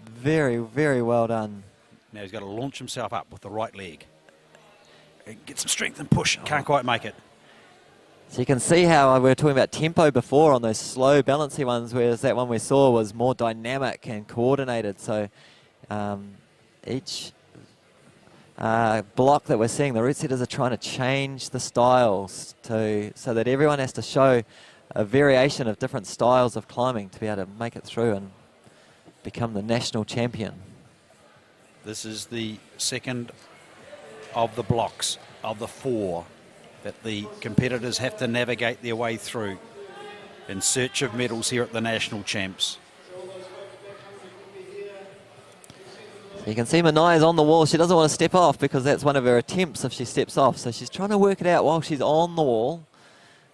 Very, very well done. Now he's got to launch himself up with the right leg. Get some strength and push. Can't quite make it. So you can see how we were talking about tempo before on those slow bouncy ones, whereas that one we saw was more dynamic and coordinated. So each block that we're seeing, the route setters are trying to change the styles so that everyone has to show a variation of different styles of climbing to be able to make it through and become the national champion. This is the second of the blocks of the 4 that the competitors have to navigate their way through in search of medals here at the National Champs. You can see Manaya's on the wall. She doesn't want to step off because that's one of her attempts if she steps off. So she's trying to work it out while she's on the wall,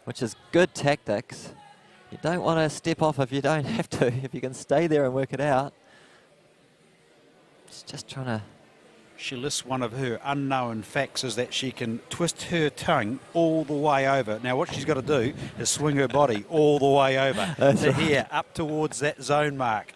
which is good tactics. You don't want to step off if you don't have to. If you can stay there and work it out. She's just trying to... She lists one of her unknown facts is that she can twist her tongue all the way over. Now what she's got to do is swing her body all the way over to here, up towards that zone mark.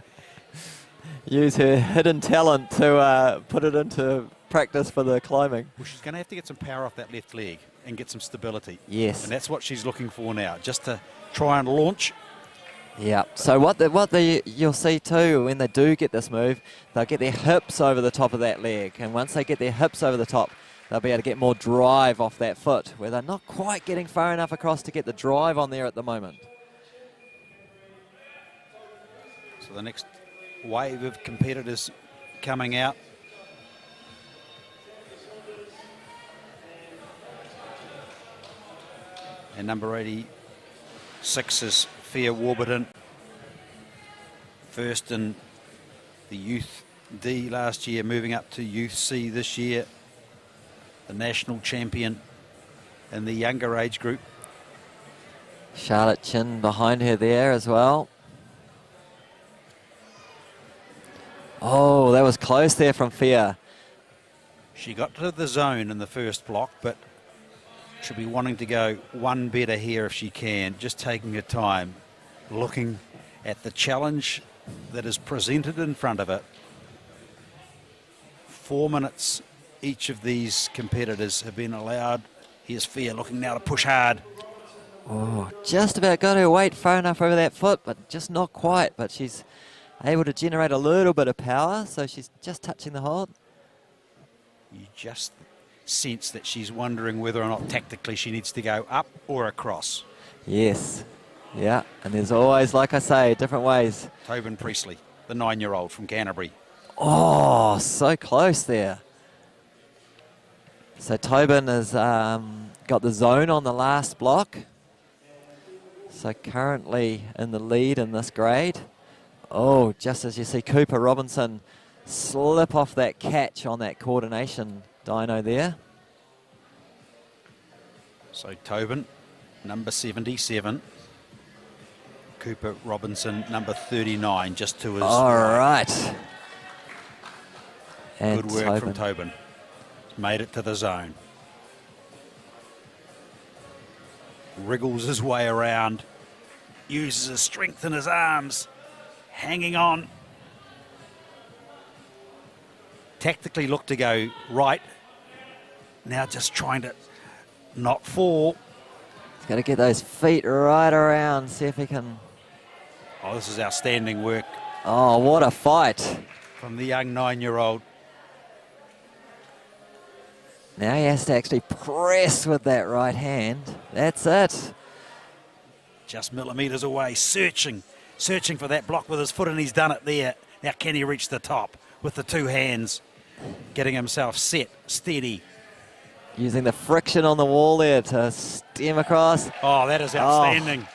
Use her hidden talent to put it into practice for the climbing. Well, she's going to have to get some power off that left leg and get some stability. Yes. And that's what she's looking for now, just to try and launch. Yeah, so you'll see too when they do get this move, they'll get their hips over the top of that leg, and once they get their hips over the top, they'll be able to get more drive off that foot, where they're not quite getting far enough across to get the drive on there at the moment. So the next wave of competitors coming out. And number 86 is Fia Warburton, first in the Youth D last year, moving up to Youth C this year, the national champion in the younger age group. Charlotte Chin behind her there as well. Oh, that was close there from Fia. She got to the zone in the first block, but she'll be wanting to go one better here if she can, just taking her time, looking at the challenge that is presented in front of her. 4 minutes each of these competitors have been allowed. Here's Fia looking now to push hard. Oh, just about got her weight far enough over that foot, but just not quite. But she's able to generate a little bit of power, so she's just touching the hold. You just sense that she's wondering whether or not tactically she needs to go up or across. Yes. Yeah, and there's always, like I say, different ways. Tobin Priestley, the 9-year-old from Canterbury. Oh, so close there. So Tobin has got the zone on the last block. So currently in the lead in this grade. Oh, just as you see Cooper Robinson slip off that catch on that coordination dyno there. So Tobin, number 77. Cooper Robinson, number 39, just to his All right. right. And good work from Tobin. Made it to the zone. Wriggles his way around. Uses his strength in his arms. Hanging on. Tactically looked to go right. Now just trying to not fall. He's got to get those feet right around, see if he can... Oh, this is outstanding work. Oh, what a fight. From the young 9-year-old. Now he has to actually press with that right hand. That's it. Just millimetres away, searching for that block with his foot, and he's done it there. Now can he reach the top with the two hands? Getting himself set, steady. Using the friction on the wall there to stem across. Oh, that is outstanding.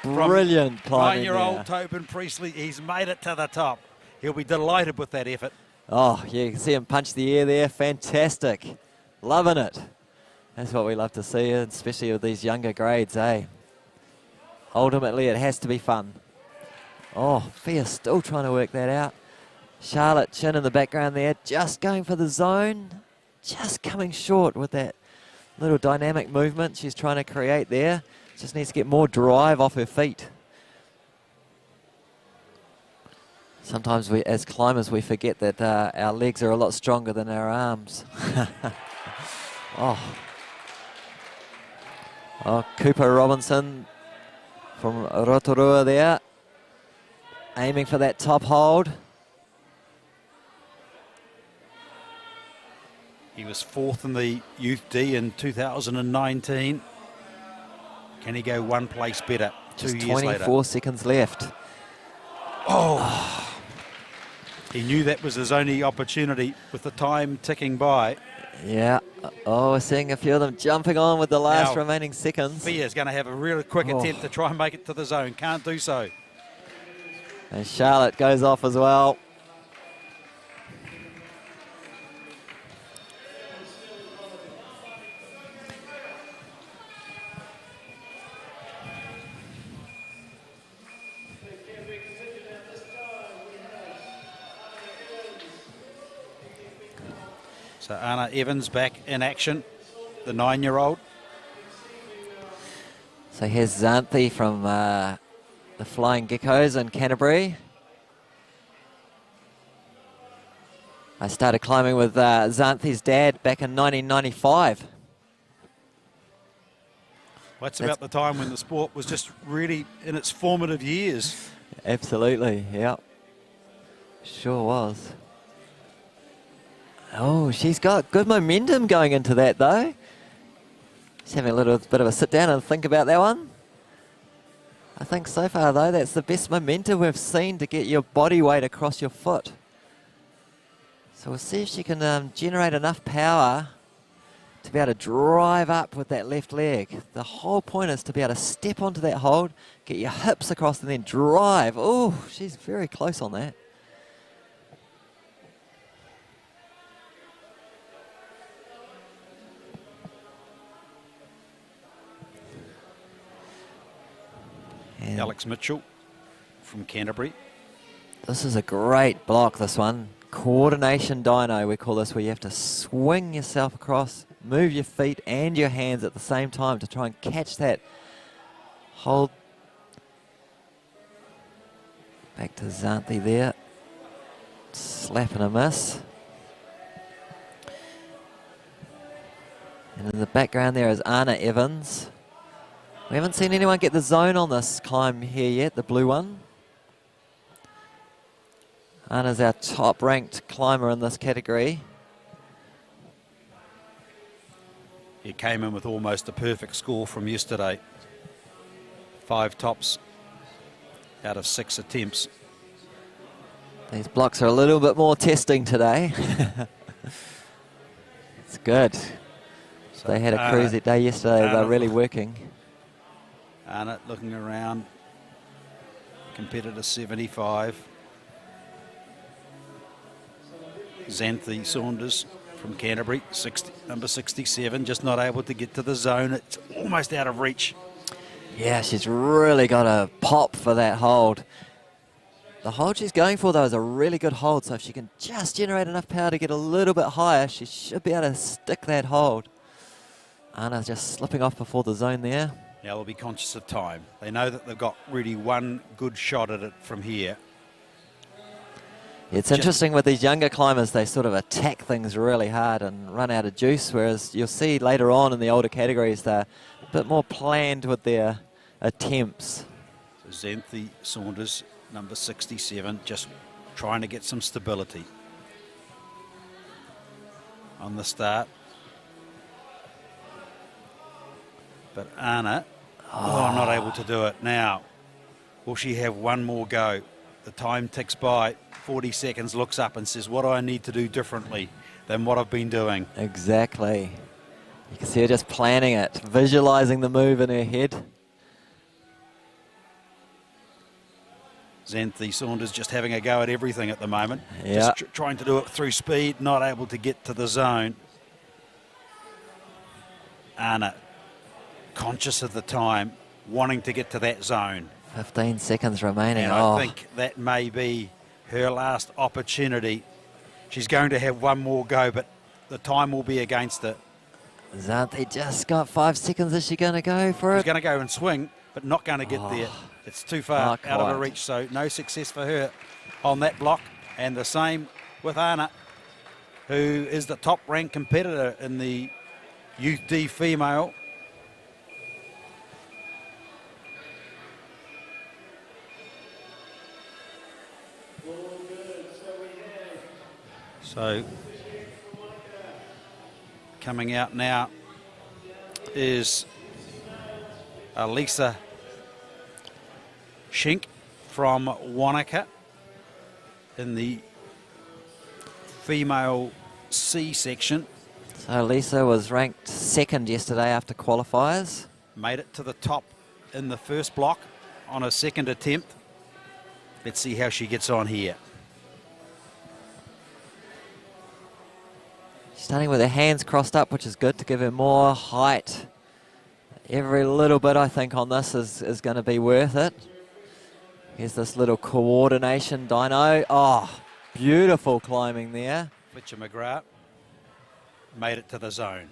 Oh, brilliant climbing 9-year-old Tobin Priestley, he's made it to the top. He'll be delighted with that effort. Oh, yeah, you can see him punch the air there. Fantastic. Loving it. That's what we love to see, especially with these younger grades, eh? Ultimately, it has to be fun. Oh, Fia still trying to work that out. Charlotte Chin in the background there, just going for the zone. Just coming short with that little dynamic movement she's trying to create there. Just needs to get more drive off her feet. Sometimes we, as climbers, we forget that our legs are a lot stronger than our arms. Oh, Cooper Robinson from Rotorua there, aiming for that top hold. He was 4th in the Youth D in 2019. Can he go one place better Just 2 years later? 24 seconds left. Oh. He knew that was his only opportunity with the time ticking by. Yeah. Oh, we're seeing a few of them jumping on with the last Now, remaining seconds. Fia's going to have a really quick attempt to try and make it to the zone. Can't do so. And Charlotte goes off as well. So Anna Evans back in action, the 9-year-old. So here's Xanthi from the Flying Geckos in Canterbury. I started climbing with Xanthi's dad back in 1995. That's about the time when the sport was just really in its formative years. Absolutely, yeah. Sure was. Oh, she's got good momentum going into that, though. She's having a little bit of a sit down and think about that one. I think so far, though, that's the best momentum we've seen to get your body weight across your foot. So we'll see if she can generate enough power to be able to drive up with that left leg. The whole point is to be able to step onto that hold, get your hips across, and then drive. Oh, she's very close on that. And Alex Mitchell from Canterbury. this is a great block, this one. Coordination dyno, we call this, where you have to swing yourself across, move your feet and your hands at the same time to try and catch that hold. Back to Xanthi there. Slap and a miss. And in the background there is Anna Evans. We haven't seen anyone get the zone on this climb here yet, the blue one. Anna's our top-ranked climber in this category. He came in with almost a perfect score from yesterday. 5 tops out of 6 attempts. These blocks are a little bit more testing today. It's good. So they had a cruisy day yesterday. They're really working. Anna looking around. Competitor 75. Xanthi Saunders from Canterbury, number 67, just not able to get to the zone. It's almost out of reach. Yeah, she's really got a pop for that hold. The hold she's going for, though, is a really good hold, so if she can just generate enough power to get a little bit higher, she should be able to stick that hold. Anna's just slipping off before the zone there. Now they'll be conscious of time. They know that they've got really one good shot at it from here. It's interesting with these younger climbers, they sort of attack things really hard and run out of juice, whereas you'll see later on in the older categories they're a bit more planned with their attempts. So Xanthi Saunders, number 67, just trying to get some stability on the start. But Anna, not able to do it. Now, will she have one more go? The time ticks by, 40 seconds, looks up and says, what do I need to do differently than what I've been doing? Exactly. You can see her just planning it, visualizing the move in her head. Xanthi Saunders just having a go at everything at the moment. Yeah. Just trying to do it through speed, not able to get to the zone. Anna, conscious of the time, wanting to get to that zone. 15 seconds remaining. And I think that may be her last opportunity. She's going to have one more go, but the time will be against her. Zante just got 5 seconds. Is she going to go for it? She's going to go and swing, but not going to get there. It's too far Not out of her quite. reach, so no success for her on that block. And the same with Anna, who is the top-ranked competitor in the Youth D female. So coming out now is Lisa Schenk from Wanaka in the female C section. So Lisa was ranked 2nd yesterday after qualifiers. Made it to the top in the first block on a 2nd attempt. Let's see how she gets on here. Starting with her hands crossed up, which is good to give her more height. Every little bit, I think, on this is going to be worth it. Here's this little coordination dyno. Oh, beautiful climbing there. Fletcher McGrath made it to the zone.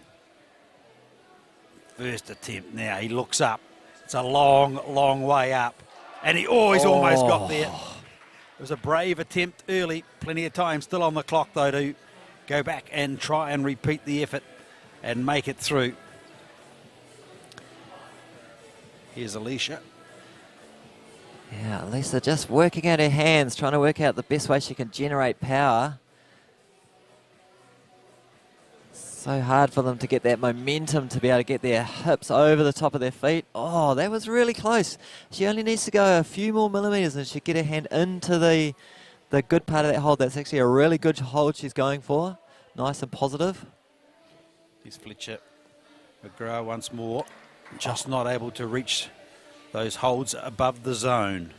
First attempt now, he looks up. It's a long, long way up. And he's almost got there. It was a brave attempt early. Plenty of time still on the clock, though, to go back and try and repeat the effort and make it through. Here's Alicia. Yeah, Lisa just working out her hands, trying to work out the best way she can generate power. So hard for them to get that momentum to be able to get their hips over the top of their feet. Oh, that was really close. She only needs to go a few more millimeters and she'll get her hand into the good part of that hold. That's actually a really good hold she's going for. Nice and positive. Here's Fletcher McGrath once more. Just not able to reach those holds above the zone.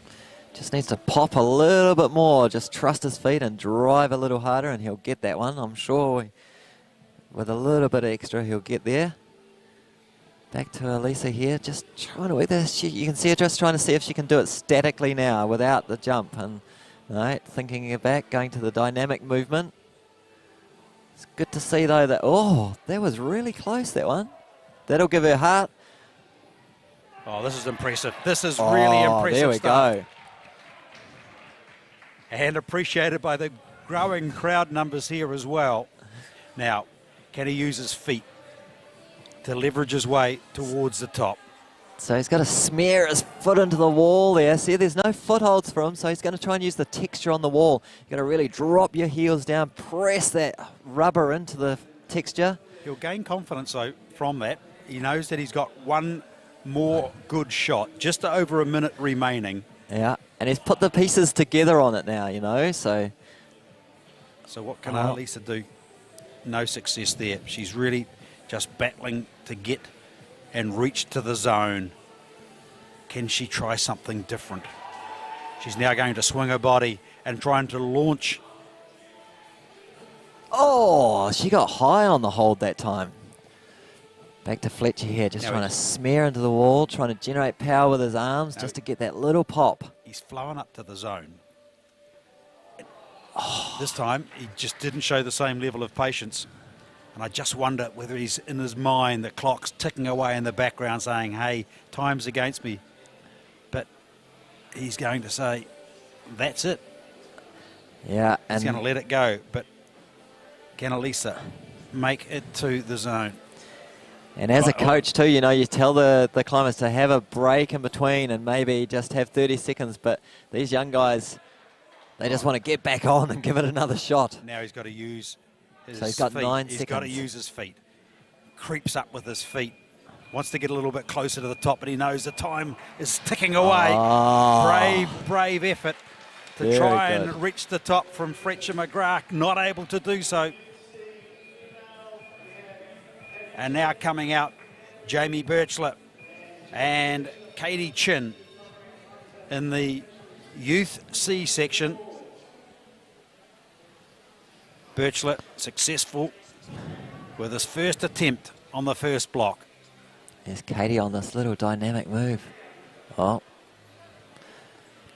Just needs to pop a little bit more. Just trust his feet and drive a little harder and he'll get that one. I'm sure with a little bit extra he'll get there. Back to Elisa here, just trying to work this. You can see her just trying to see if she can do it statically now without the jump. And right, thinking it back, going to the dynamic movement. It's good to see though that, that was really close, that one. That'll give her heart. Oh, this is impressive. This is really impressive there we stuff. go. And appreciated by the growing crowd numbers here as well. Now, can he use his feet to leverage his way towards the top? So he's got to smear his foot into the wall there. See, there's no footholds for him, so he's going to try and use the texture on the wall. You've got to really drop your heels down, press that rubber into the texture. He'll gain confidence, though, from that. He knows that he's got one more good shot, just over a minute remaining. Yeah, and he's put the pieces together on it now, you know, so... So what can Alisa do? No success there. She's really just battling to get and reach to the zone. Can she try something different? She's now going to swing her body and trying to launch. Oh, she got high on the hold that time. Back to Fletcher here, just trying to smear into the wall, trying to generate power with his arms just to get that little pop. He's flowing up to the zone. This time, he just didn't show the same level of patience. And I just wonder whether he's in his mind, the clock's ticking away in the background saying, hey, time's against me. But he's going to say, that's it. Yeah. He's going to let it go. But can Elisa make it to the zone? And as a coach too, you know, you tell the climbers to have a break in between and maybe just have 30 seconds. But these young guys, they just want to get back on and give it another shot. Now he's got to use his So he's got feet. 9 He's seconds. got to use his feet. Creeps up with his feet. Wants to get a little bit closer to the top, but he knows the time is ticking away. Brave effort to Very try good. and reach the top from Fletcher McGrath. Not able to do so. And now coming out, Jamie Birchlett and Katie Chin in the Youth C section. Birchlett successful with his first attempt on the first block. There's Katie on this little dynamic move. Oh.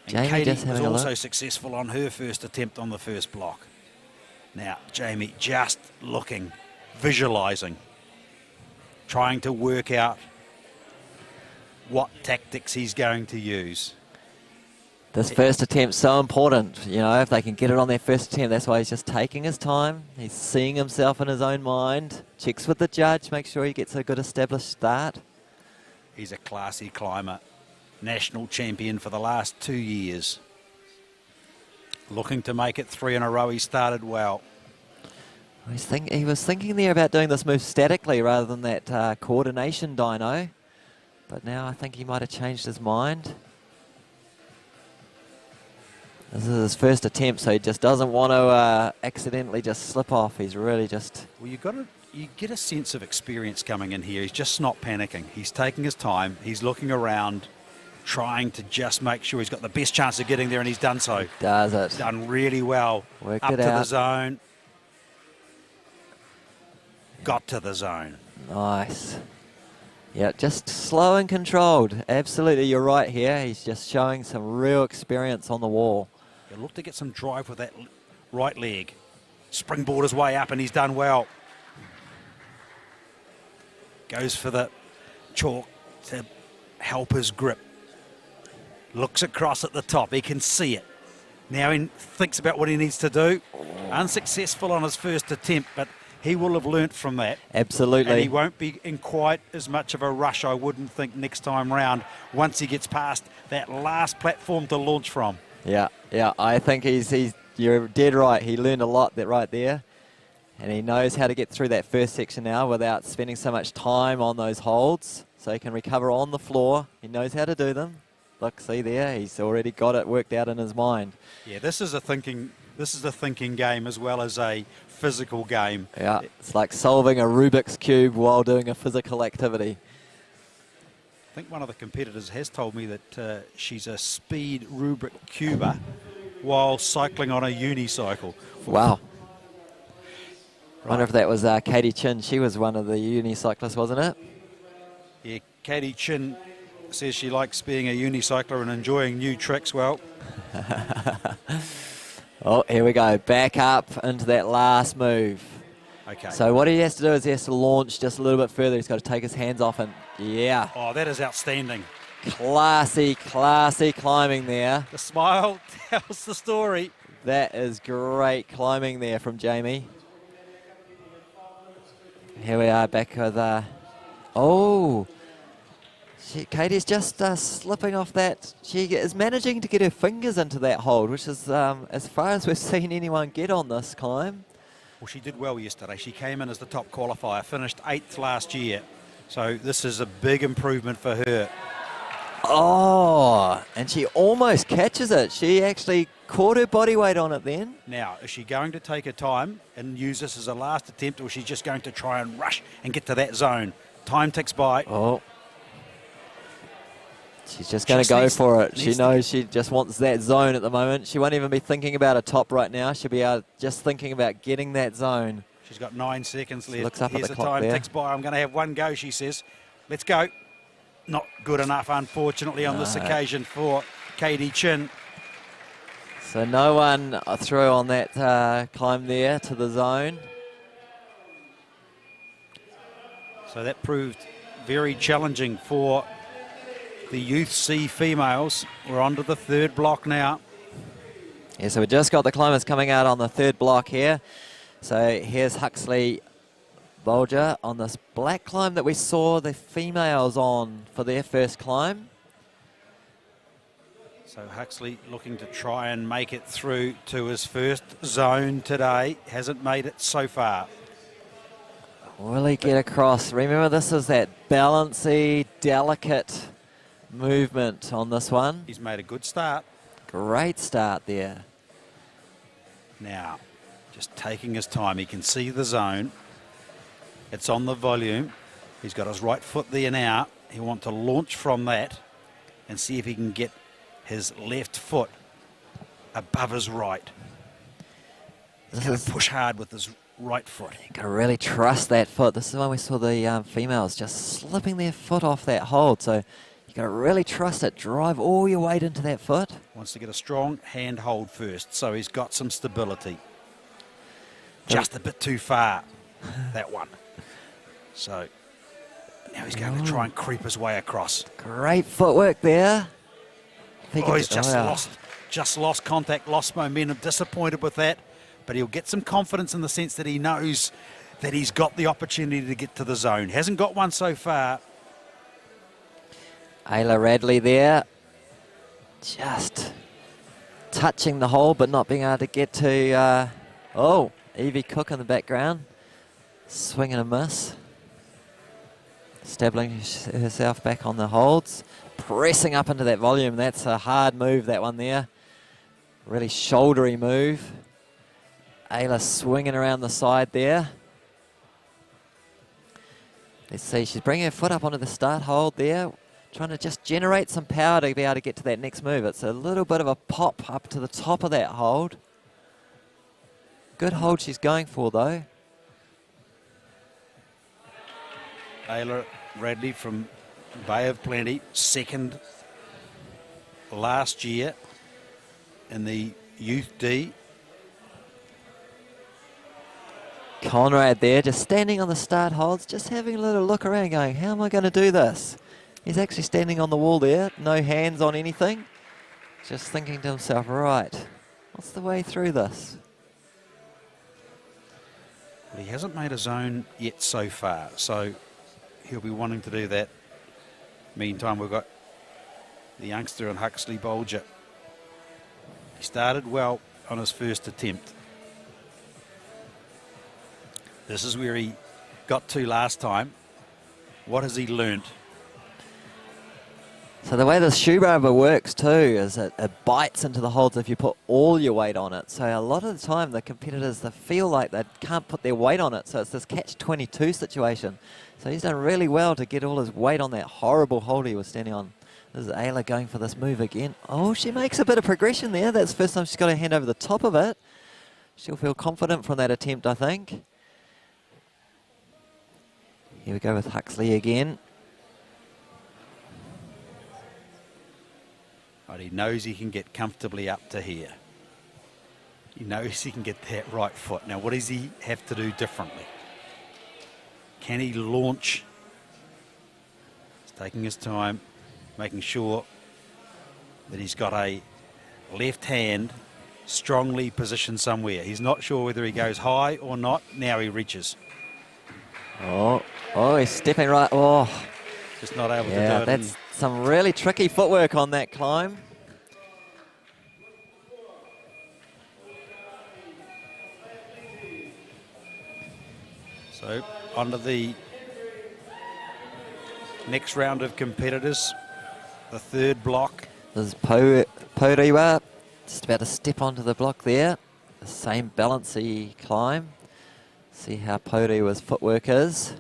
And Jamie Katie just was having a also look. successful on her first attempt on the first block. Now, Jamie just looking, visualising, trying to work out what tactics he's going to use. This first attempt's so important. You know, if they can get it on their first attempt, that's why he's just taking his time. He's seeing himself in his own mind. Checks with the judge, make sure he gets a good established start. He's a classy climber. National champion for the last 2 years. Looking to make it 3 in a row. He started well. He was thinking there about doing this move statically rather than that coordination dyno. But now I think he might have changed his mind. This is his first attempt, so he just doesn't want to accidentally just slip off. He's really just... Well, you get a sense of experience coming in here. He's just not panicking. He's taking his time. He's looking around, trying to just make sure he's got the best chance of getting there, and he's done so. He does it. Done really well. Worked Up it to out. the zone. Got to the zone. Nice. Yeah, just slow and controlled. Absolutely, you're right here. He's just showing some real experience on the wall. He'll look to get some drive with that right leg. Springboard his way up, and he's done well. Goes for the chalk to help his grip. Looks across at the top. He can see it. Now he thinks about what he needs to do. Unsuccessful on his first attempt, but he will have learnt from that. Absolutely. And he won't be in quite as much of a rush, I wouldn't think, next time round, once he gets past that last platform to launch from. Yeah, I think you're dead right. He learned a lot right there. And he knows how to get through that first section now without spending so much time on those holds. So he can recover on the floor. He knows how to do them. Look, see there, he's already got it worked out in his mind. Yeah, this is a thinking game as well as a physical game. Yeah, it's like solving a Rubik's Cube while doing a physical activity. I think one of the competitors has told me that she's a speed Rubik cuber while cycling on a unicycle. Wow. Right. Wonder if that was Katie Chin. She was one of the unicyclists, wasn't it? Yeah, Katie Chin says she likes being a unicycler and enjoying new tricks. Well, oh, here we go. Back up into that last move. okay. So what he has to do is he has to launch just a little bit further. He's got to take his hands off and, yeah. Oh, that is outstanding. Classy climbing there. The smile tells the story. That is great climbing there from Jamie. Here we are back with, Katie's just slipping off that. She is managing to get her fingers into that hold, which is as far as we've seen anyone get on this climb. Well, she did well yesterday. She came in as the top qualifier, finished 8th last year. So this is a big improvement for her. Oh, and she almost catches it. She actually caught her body weight on it then. Now, is she going to take her time and use this as a last attempt, or is she just going to try and rush and get to that zone? Time ticks by. Oh. She's just going to go for it. She knows she just wants that zone at the moment. She won't even be thinking about a top right now. She'll be just thinking about getting that zone. She's got 9 seconds left. Looks up Here's at the the clock time there. ticks by. I'm going to have one go, she says. Let's go. Not good enough, unfortunately, on this occasion for Katie Chin. So no one through on that climb there to the zone. So that proved very challenging for the Youth C females. We're on to the third block now. Yeah, so we just got the climbers coming out on the third block here. So here's Huxley Bolger on this black climb that we saw the females on for their first climb. So Huxley looking to try and make it through to his first zone today. Hasn't made it so far. Will he get across? Remember, this is that balancy, delicate movement on this one. He's made a good start. Great start there. Now, just taking his time. He can see the zone. It's on the volume. He's got his right foot there now. He wants to launch from that and see if he can get his left foot above his right. He's going to push hard with his right foot. You got to really trust that foot. This is when we saw the females just slipping their foot off that hold. So you got to really trust it. Drive all your weight into that foot. Wants to get a strong hand hold first, so he's got some stability. Just a bit too far, that one. So now he's going to try and creep his way across. Great footwork there. Oh, he's just lost contact, lost momentum, disappointed with that. But he'll get some confidence in the sense that he knows that he's got the opportunity to get to the zone. Hasn't got one so far. Ayla Radley there. Just touching the hole, but not being able to get to... Evie Cook in the background. Swing and a miss. Establishing herself back on the holds. Pressing up into that volume. That's a hard move, that one there. Really shouldery move. Ayla swinging around the side there. Let's see, she's bringing her foot up onto the start hold there. Trying to just generate some power to be able to get to that next move. It's a little bit of a pop up to the top of that hold. Good hold she's going for, though. Ayla Radley from Bay of Plenty, second last year in the Youth D. Conrad there, just standing on the start holds, just having a little look around going, how am I going to do this? He's actually standing on the wall there, no hands on anything. Just thinking to himself, right, what's the way through this? He hasn't made a zone yet so far, so he'll be wanting to do that. Meantime, we've got the youngster in Huxley Bolger. He started well on his first attempt. This is where he got to last time. What has he learnt? So the way the shoe rubber works too is it bites into the holds if you put all your weight on it. So a lot of the time the competitors, they feel like they can't put their weight on it. So it's this catch-22 situation. So he's done really well to get all his weight on that horrible hold he was standing on. This is Ayla going for this move again. Oh, she makes a bit of progression there. That's the first time she's got her hand over the top of it. She'll feel confident from that attempt, I think. Here we go with Huxley again. But he knows he can get comfortably up to here. He knows he can get that right foot. Now, what does he have to do differently? Can he launch? He's taking his time, making sure that he's got a left hand strongly positioned somewhere. He's not sure whether he goes high or not. Now he reaches. Oh, he's stepping right. Oh, just not able to do it. That's some really tricky footwork on that climb. So on to the next round of competitors, the third block. There's Poriwa, just about to step onto the block there. The same balancy climb. See how Poriwa's footwork is.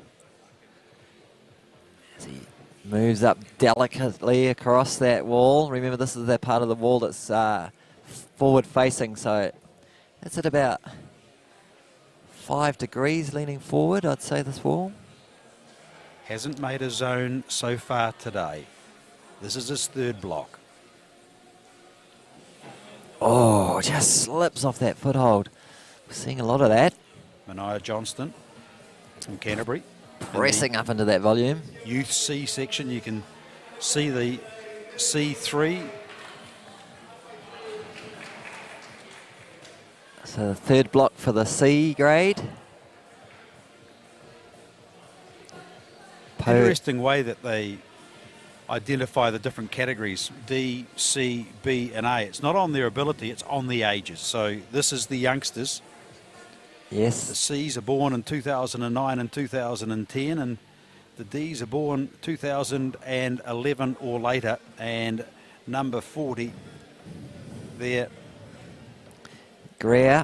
As he moves up delicately across that wall. Remember, this is that part of the wall that's forward facing, so that's at about 5 degrees leaning forward, I'd say, this wall. Hasn't made a zone so far today. This is his third block. Oh, just slips off that foothold. We're seeing a lot of that. Mania Johnston from Canterbury. Pressing up into that volume. Youth C section, you can see the C3. So the third block for the C grade. Interesting way that they identify the different categories, D, C, B and A. It's not on their ability, it's on the ages. So this is the youngsters. Yes. The C's are born in 2009 and 2010, and the D's are born 2011 or later, and number 40 there. Greer.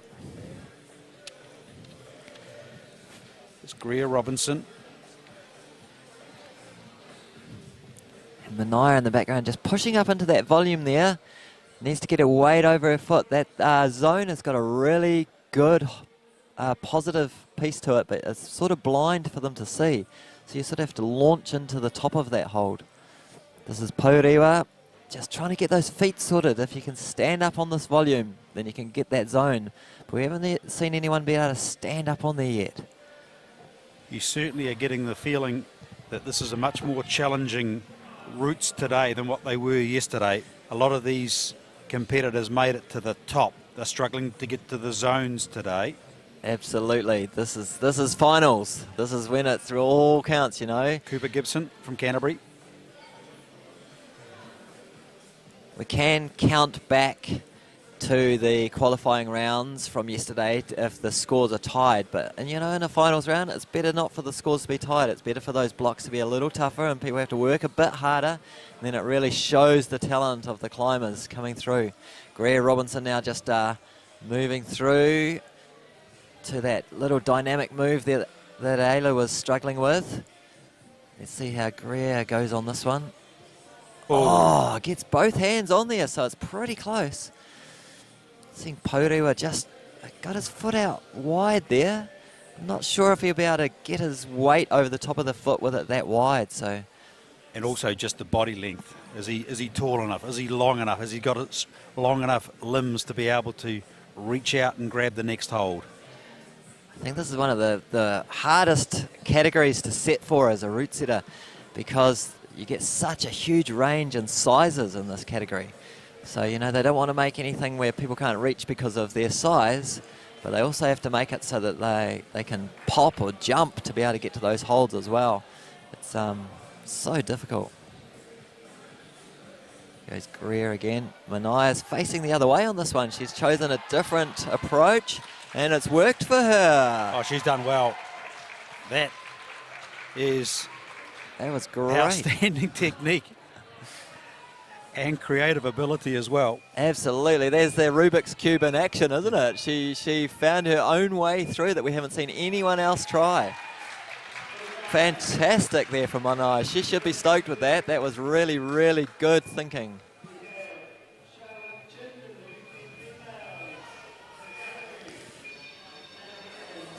It's Greer Robinson. And Mania in the background just pushing up into that volume there. Needs to get her weight over her foot. That zone has got a really good positive piece to it, but it's sort of blind for them to see. So you sort of have to launch into the top of that hold. This is Sportiva, just trying to get those feet sorted. If you can stand up on this volume, then you can get that zone. But we haven't seen anyone be able to stand up on there yet. You certainly are getting the feeling that this is a much more challenging routes today than what they were yesterday. A lot of these competitors made it to the top. They're struggling to get to the zones today. Absolutely. This is finals. This is when it all counts, you know. Cooper Gibson from Canterbury. We can count back to the qualifying rounds from yesterday if the scores are tied, but and you know, in a finals round it's better not for the scores to be tied. It's better for those blocks to be a little tougher and people have to work a bit harder, and then it really shows the talent of the climbers coming through. Greer Robinson now just moving through to that little dynamic move there that Ayla was struggling with. Let's see how Greer goes on this one. Oh, gets both hands on there, so it's pretty close. Seeing Porua just got his foot out wide there. I'm not sure if he'll be able to get his weight over the top of the foot with it that wide. So, and also just the body length. Is he tall enough? Is he long enough? Has he got long enough limbs to be able to reach out and grab the next hold? I think this is one of the hardest categories to set for as a route setter, because you get such a huge range and sizes in this category. So, you know, they don't want to make anything where people can't reach because of their size, but they also have to make it so that they can pop or jump to be able to get to those holds as well. It's so difficult. Goes Greer again. Manaya's facing the other way on this one. She's chosen a different approach, and it's worked for her. Oh, she's done well. That was great. Outstanding technique and creative ability as well. Absolutely. There's the Rubik's Cube in action, isn't it? She found her own way through that we haven't seen anyone else try. Fantastic there from Manai. She should be stoked with that. That was really, really good thinking.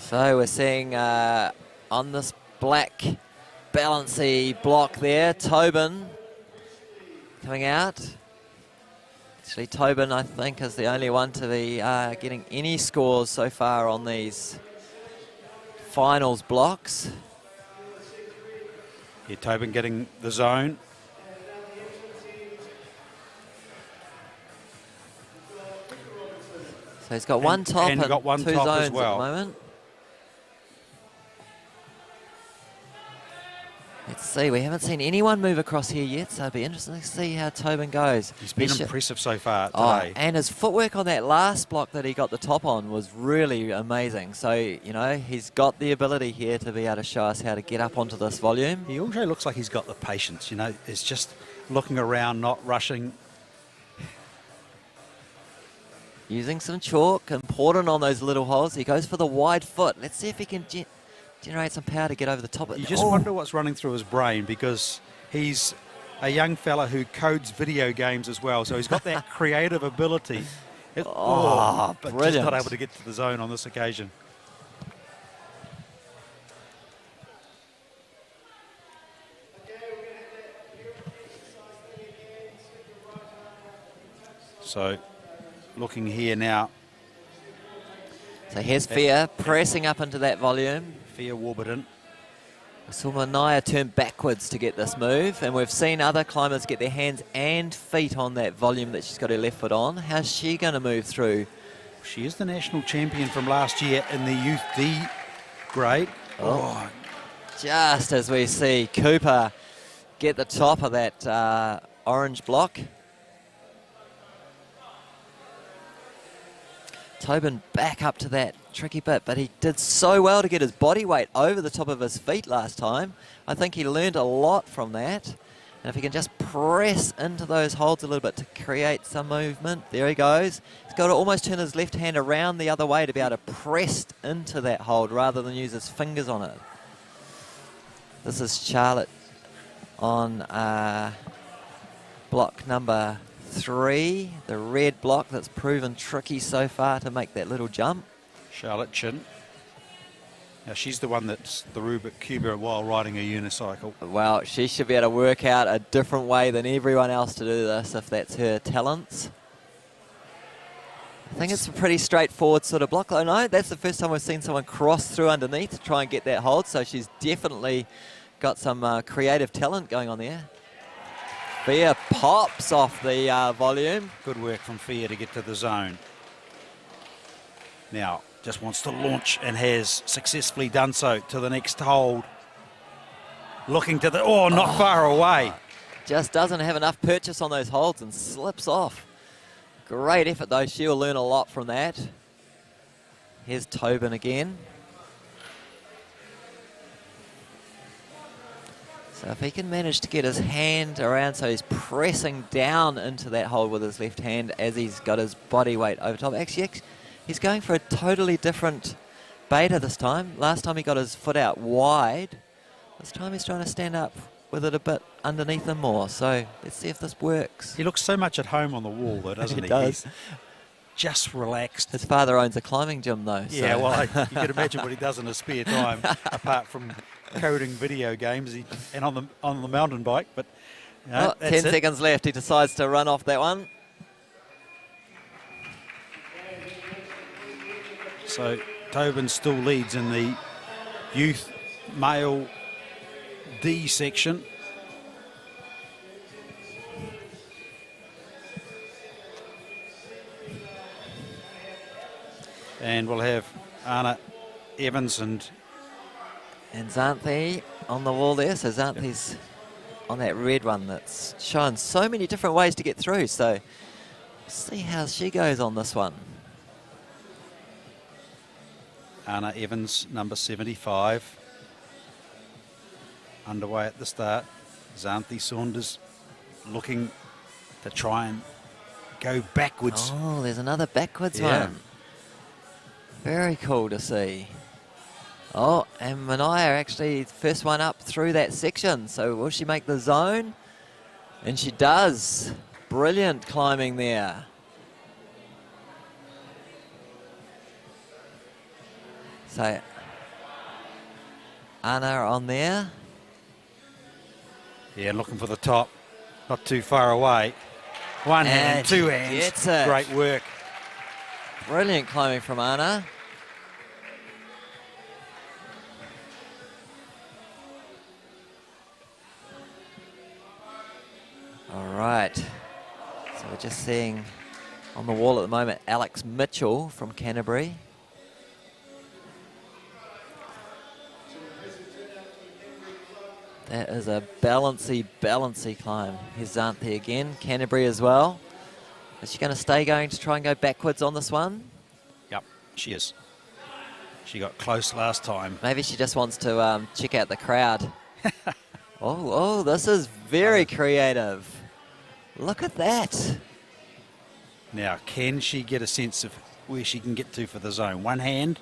So we're seeing on this black balancy block there, Tobin coming out. Actually, Tobin, I think, is the only one to be getting any scores so far on these finals blocks. Yeah, Tobin getting the zone. So he's got one top and got one two top zones as well. at the moment. Let's see, we haven't seen anyone move across here yet, so it'll be interesting to see how Tobin goes. He's been impressive so far today. And his footwork on that last block that he got the top on was really amazing. So, you know, he's got the ability here to be able to show us how to get up onto this volume. He also looks like he's got the patience, you know. It's just looking around, not rushing. Using some chalk, important on those little holes. He goes for the wide foot. Let's see if he can generate some power to get over the top of it. You just wonder what's running through his brain, because he's a young fella who codes video games as well, so he's got that creative ability. But brilliant. just not able to get to the zone on this occasion. So, looking here now. So here's Fia pressing up into that volume. Fia Warburton. We saw Manaya turn backwards to get this move, and we've seen other climbers get their hands and feet on that volume that she's got her left foot on. How's she going to move through? She is the national champion from last year in the Youth D grade. Just as we see Cooper get the top of that orange block. Tobin back up to that tricky bit, but he did so well to get his body weight over the top of his feet last time. I think he learned a lot from that. And if he can just press into those holds a little bit to create some movement, there he goes. He's got to almost turn his left hand around the other way to be able to press into that hold rather than use his fingers on it. This is Charlotte on block number 3, the red block that's proven tricky so far to make that little jump. Charlotte Chin. Now, she's the one that's the Rubik Cuba while riding a unicycle. Well, she should be able to work out a different way than everyone else to do this if that's her talents. I think it's a pretty straightforward sort of block. I know that's the first time we've seen someone cross through underneath to try and get that hold, so she's definitely got some creative talent going on there. Fia pops off the volume. Good work from Fia to get to the zone. Now, just wants to launch and has successfully done so to the next hold. Looking to the, not far away. Just doesn't have enough purchase on those holds and slips off. Great effort though, she'll learn a lot from that. Here's Tobin again. So if he can manage to get his hand around so he's pressing down into that hold with his left hand as he's got his body weight over top. Actually, he's going for a totally different beta this time. Last time he got his foot out wide. This time he's trying to stand up with it a bit underneath him more. So let's see if this works. He looks so much at home on the wall though, doesn't he? He does. He's just relaxed. His father owns a climbing gym though. Yeah, so. well, you can imagine what he does in his spare time, apart from coding video games and on the mountain bike. But you know, 10 seconds left. He decides to run off that one. So Tobin still leads in the youth male D section. And we'll have Anna Evans and Xanthi on the wall there. So Xanthi's on that red one that's shown so many different ways to get through. So see how she goes on this one. Anna Evans, number 75. Underway at the start. Xanthi Saunders looking to try and go backwards. Oh, there's another backwards one. Very cool to see. Oh, and Manaya actually first one up through that section. So will she make the zone? And she does. Brilliant climbing there. So Anna on there. Yeah, looking for the top. Not too far away. One hand, two hands. Gets it. Great work. Brilliant climbing from Anna. All right. So we're just seeing on the wall at the moment Alex Mitchell from Canterbury. That is a balancy climb. Here's Xanthi again, Canterbury as well. Is she going to stay going to try and go backwards on this one? Yep, she is. She got close last time. Maybe she just wants to check out the crowd. Oh, this is very creative. Look at that. Now, can she get a sense of where she can get to for the zone? One hand,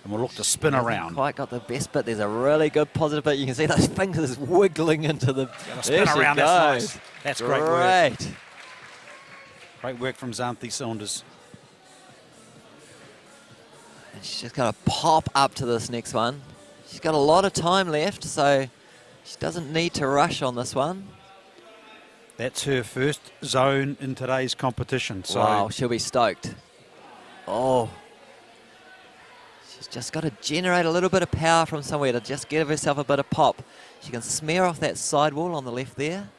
and we'll look to spin around. Quite got the best bit. There's a really good positive bit. You can see those fingers wiggling into the... Spin around, that's nice. That's great work. Great. Great work from Xanthi Saunders. And she's just got to pop up to this next one. She's got a lot of time left, so she doesn't need to rush on this one. That's her first zone in today's competition. So wow, she'll be stoked. Oh. She's just got to generate a little bit of power from somewhere to just give herself a bit of pop. She can smear off that sidewall on the left there.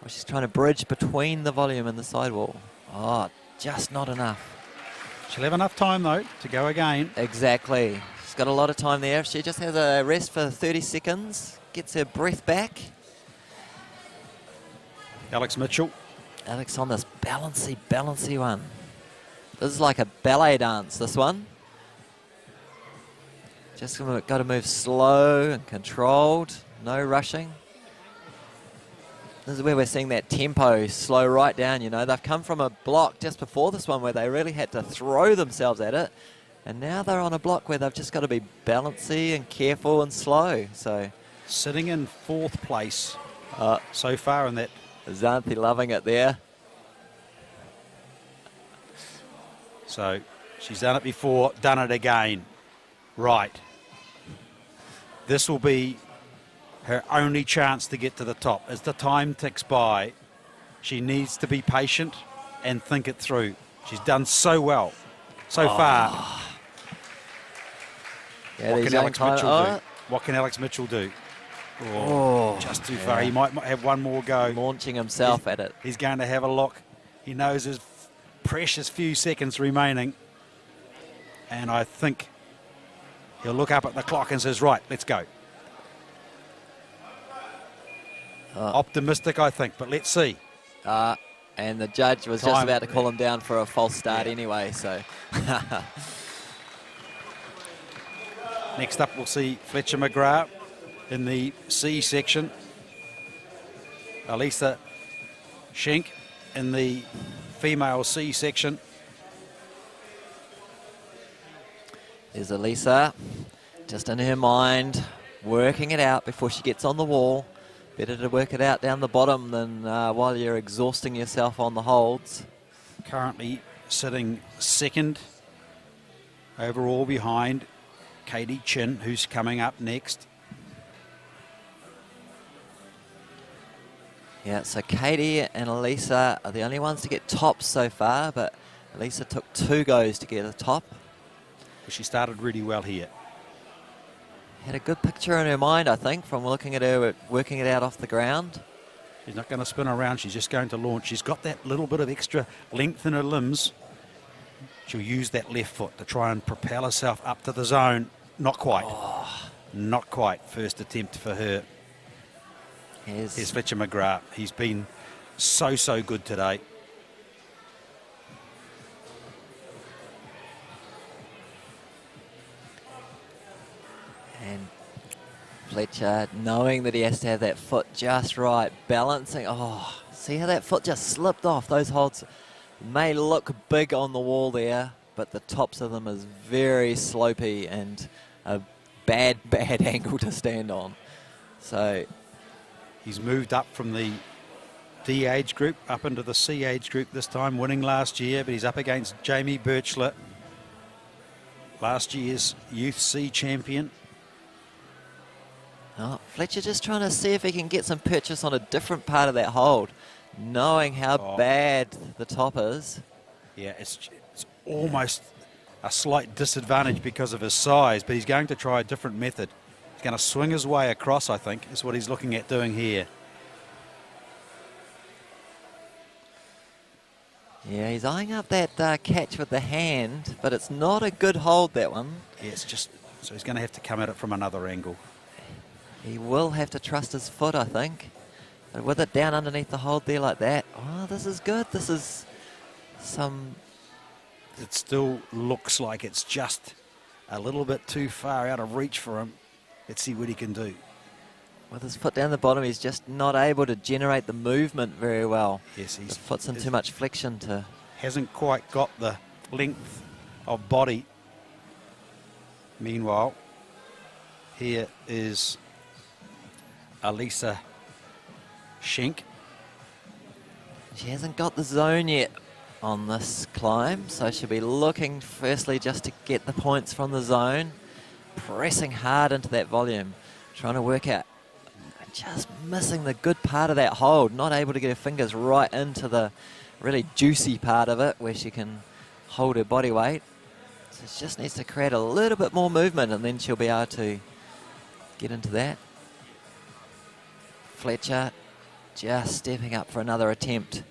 Or she's trying to bridge between the volume and the sidewall. Oh, just not enough. She'll have enough time, though, to go again. Exactly. She's got a lot of time there. If she just has a rest for 30 seconds, gets her breath back. Alex Mitchell. Alex on this balancy one. This is like a ballet dance, this one. Just got to move slow and controlled. No rushing. This is where we're seeing that tempo slow right down, you know. They've come from a block just before this one where they really had to throw themselves at it. And now they're on a block where they've just got to be balancy and careful and slow. So sitting in fourth place so far in that. Xanthi loving it there. So she's done it before, done it again. Right. this will be her only chance to get to the top. As the time ticks by, she needs to be patient and think it through. She's done so well so far. Yeah, What these can young Alex Mitchell do? climbers- What can Alex Mitchell do? Just too yeah. far. He might have one more go. Launching himself at it. He's going to have a look. He knows his precious few seconds remaining. And I think he'll look up at the clock and says, right, let's go. Optimistic, I think, but let's see. And the judge was just about to call him down for a false start anyway, so. Next up, we'll see Fletcher McGrath in the C section. Elisa Schenk in the female C section. There's Elisa, just in her mind, working it out before she gets on the wall. Better to work it out down the bottom than while you're exhausting yourself on the holds. Currently sitting second overall behind Katie Chin, who's coming up next. Yeah, so Katie and Elisa are the only ones to get tops so far, but Elisa took 2 goes to get a top. She started really well here. Had a good picture in her mind, I think, from looking at her working it out off the ground. She's not going to spin around, she's just going to launch. She's got that little bit of extra length in her limbs. She'll use that left foot to try and propel herself up to the zone. Not quite. Not quite. First attempt for her. Here's Fletcher McGrath. He's been so good today. And Fletcher, knowing that he has to have that foot just right, balancing. Oh, see how that foot just slipped off? Those holds may look big on the wall there, but the tops of them is very slopey and a bad angle to stand on. So he's moved up from the D age group up into the C age group this time, winning last year, but he's up against Jamie Birchler, last year's Youth C champion. Oh, Fletcher just trying to see if he can get some purchase on a different part of that hold, knowing how bad the top is. Yeah, it's almost a slight disadvantage because of his size, but he's going to try a different method. He's going to swing his way across, I think, is what he's looking at doing here. Yeah, he's eyeing up that catch with the hand, but it's not a good hold, that one. Yeah, it's just, so he's going to have to come at it from another angle. He will have to trust his foot, I think. But with it down underneath the hold there like that, oh, this is good. This is some... It still looks like it's just a little bit too far out of reach for him. Let's see what he can do. With his foot down the bottom, he's just not able to generate the movement very well. Yes, the foot's in too much flexion to... Hasn't quite got the length of body. Meanwhile, here is Elisa Schenk. She hasn't got the zone yet on this climb, so she'll be looking firstly just to get the points from the zone, pressing hard into that volume, trying to work out, just missing the good part of that hold, not able to get her fingers right into the really juicy part of it where she can hold her body weight. So she just needs to create a little bit more movement and then she'll be able to get into that. Fletcher just stepping up for another attempt.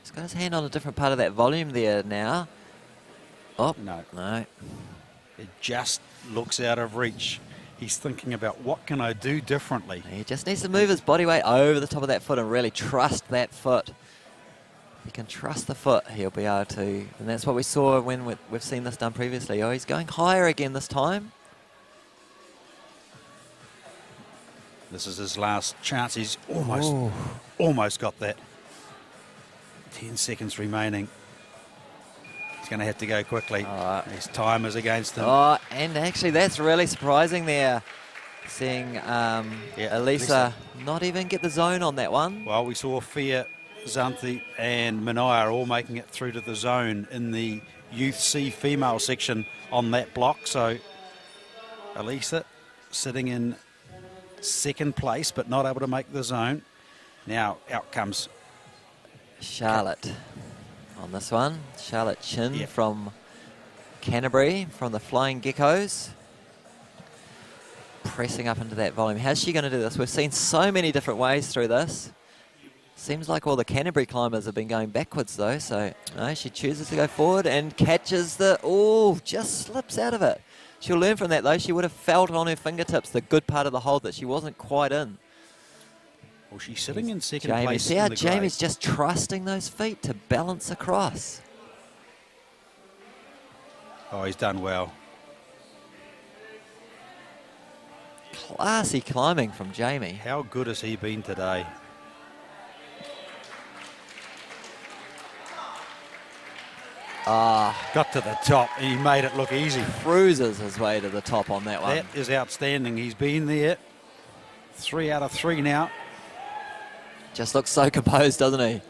He's got his hand on a different part of that volume there now. Oh, no. It just looks out of reach. He's thinking about what can I do differently. He just needs to move his body weight over the top of that foot and really trust that foot. If he can trust the foot, he'll be able to. And that's what we saw when we've seen this done previously. Oh, he's going higher again this time. This is his last chance. He's almost got that. 10 seconds remaining. He's going to have to go quickly. His time is against him. Oh, and actually that's really surprising there. Seeing Elisa not even get the zone on that one. Well, we saw fear Xanthi and Minaya all making it through to the zone in the Youth C female section on that block. So Elisa sitting in second place but not able to make the zone. Now out comes Charlotte on this one. Charlotte Chin from Canterbury, from the Flying Geckos. Pressing up into that volume. How's she going to do this? We've seen so many different ways through this. Seems like all the Canterbury climbers have been going backwards though, so no, she chooses to go forward and catches the, oh, just slips out of it. She'll learn from that though. She would have felt on her fingertips the good part of the hold that she wasn't quite in. Well, she's sitting in second Jamie, place. see how Jamie's just trusting those feet to balance across. Oh, he's done well. Classy climbing from Jamie. How good has he been today? Got to the top. He made it look easy. Cruises his way to the top on that one. That is outstanding. He's been there. 3 out of 3 now. Just looks so composed, doesn't he?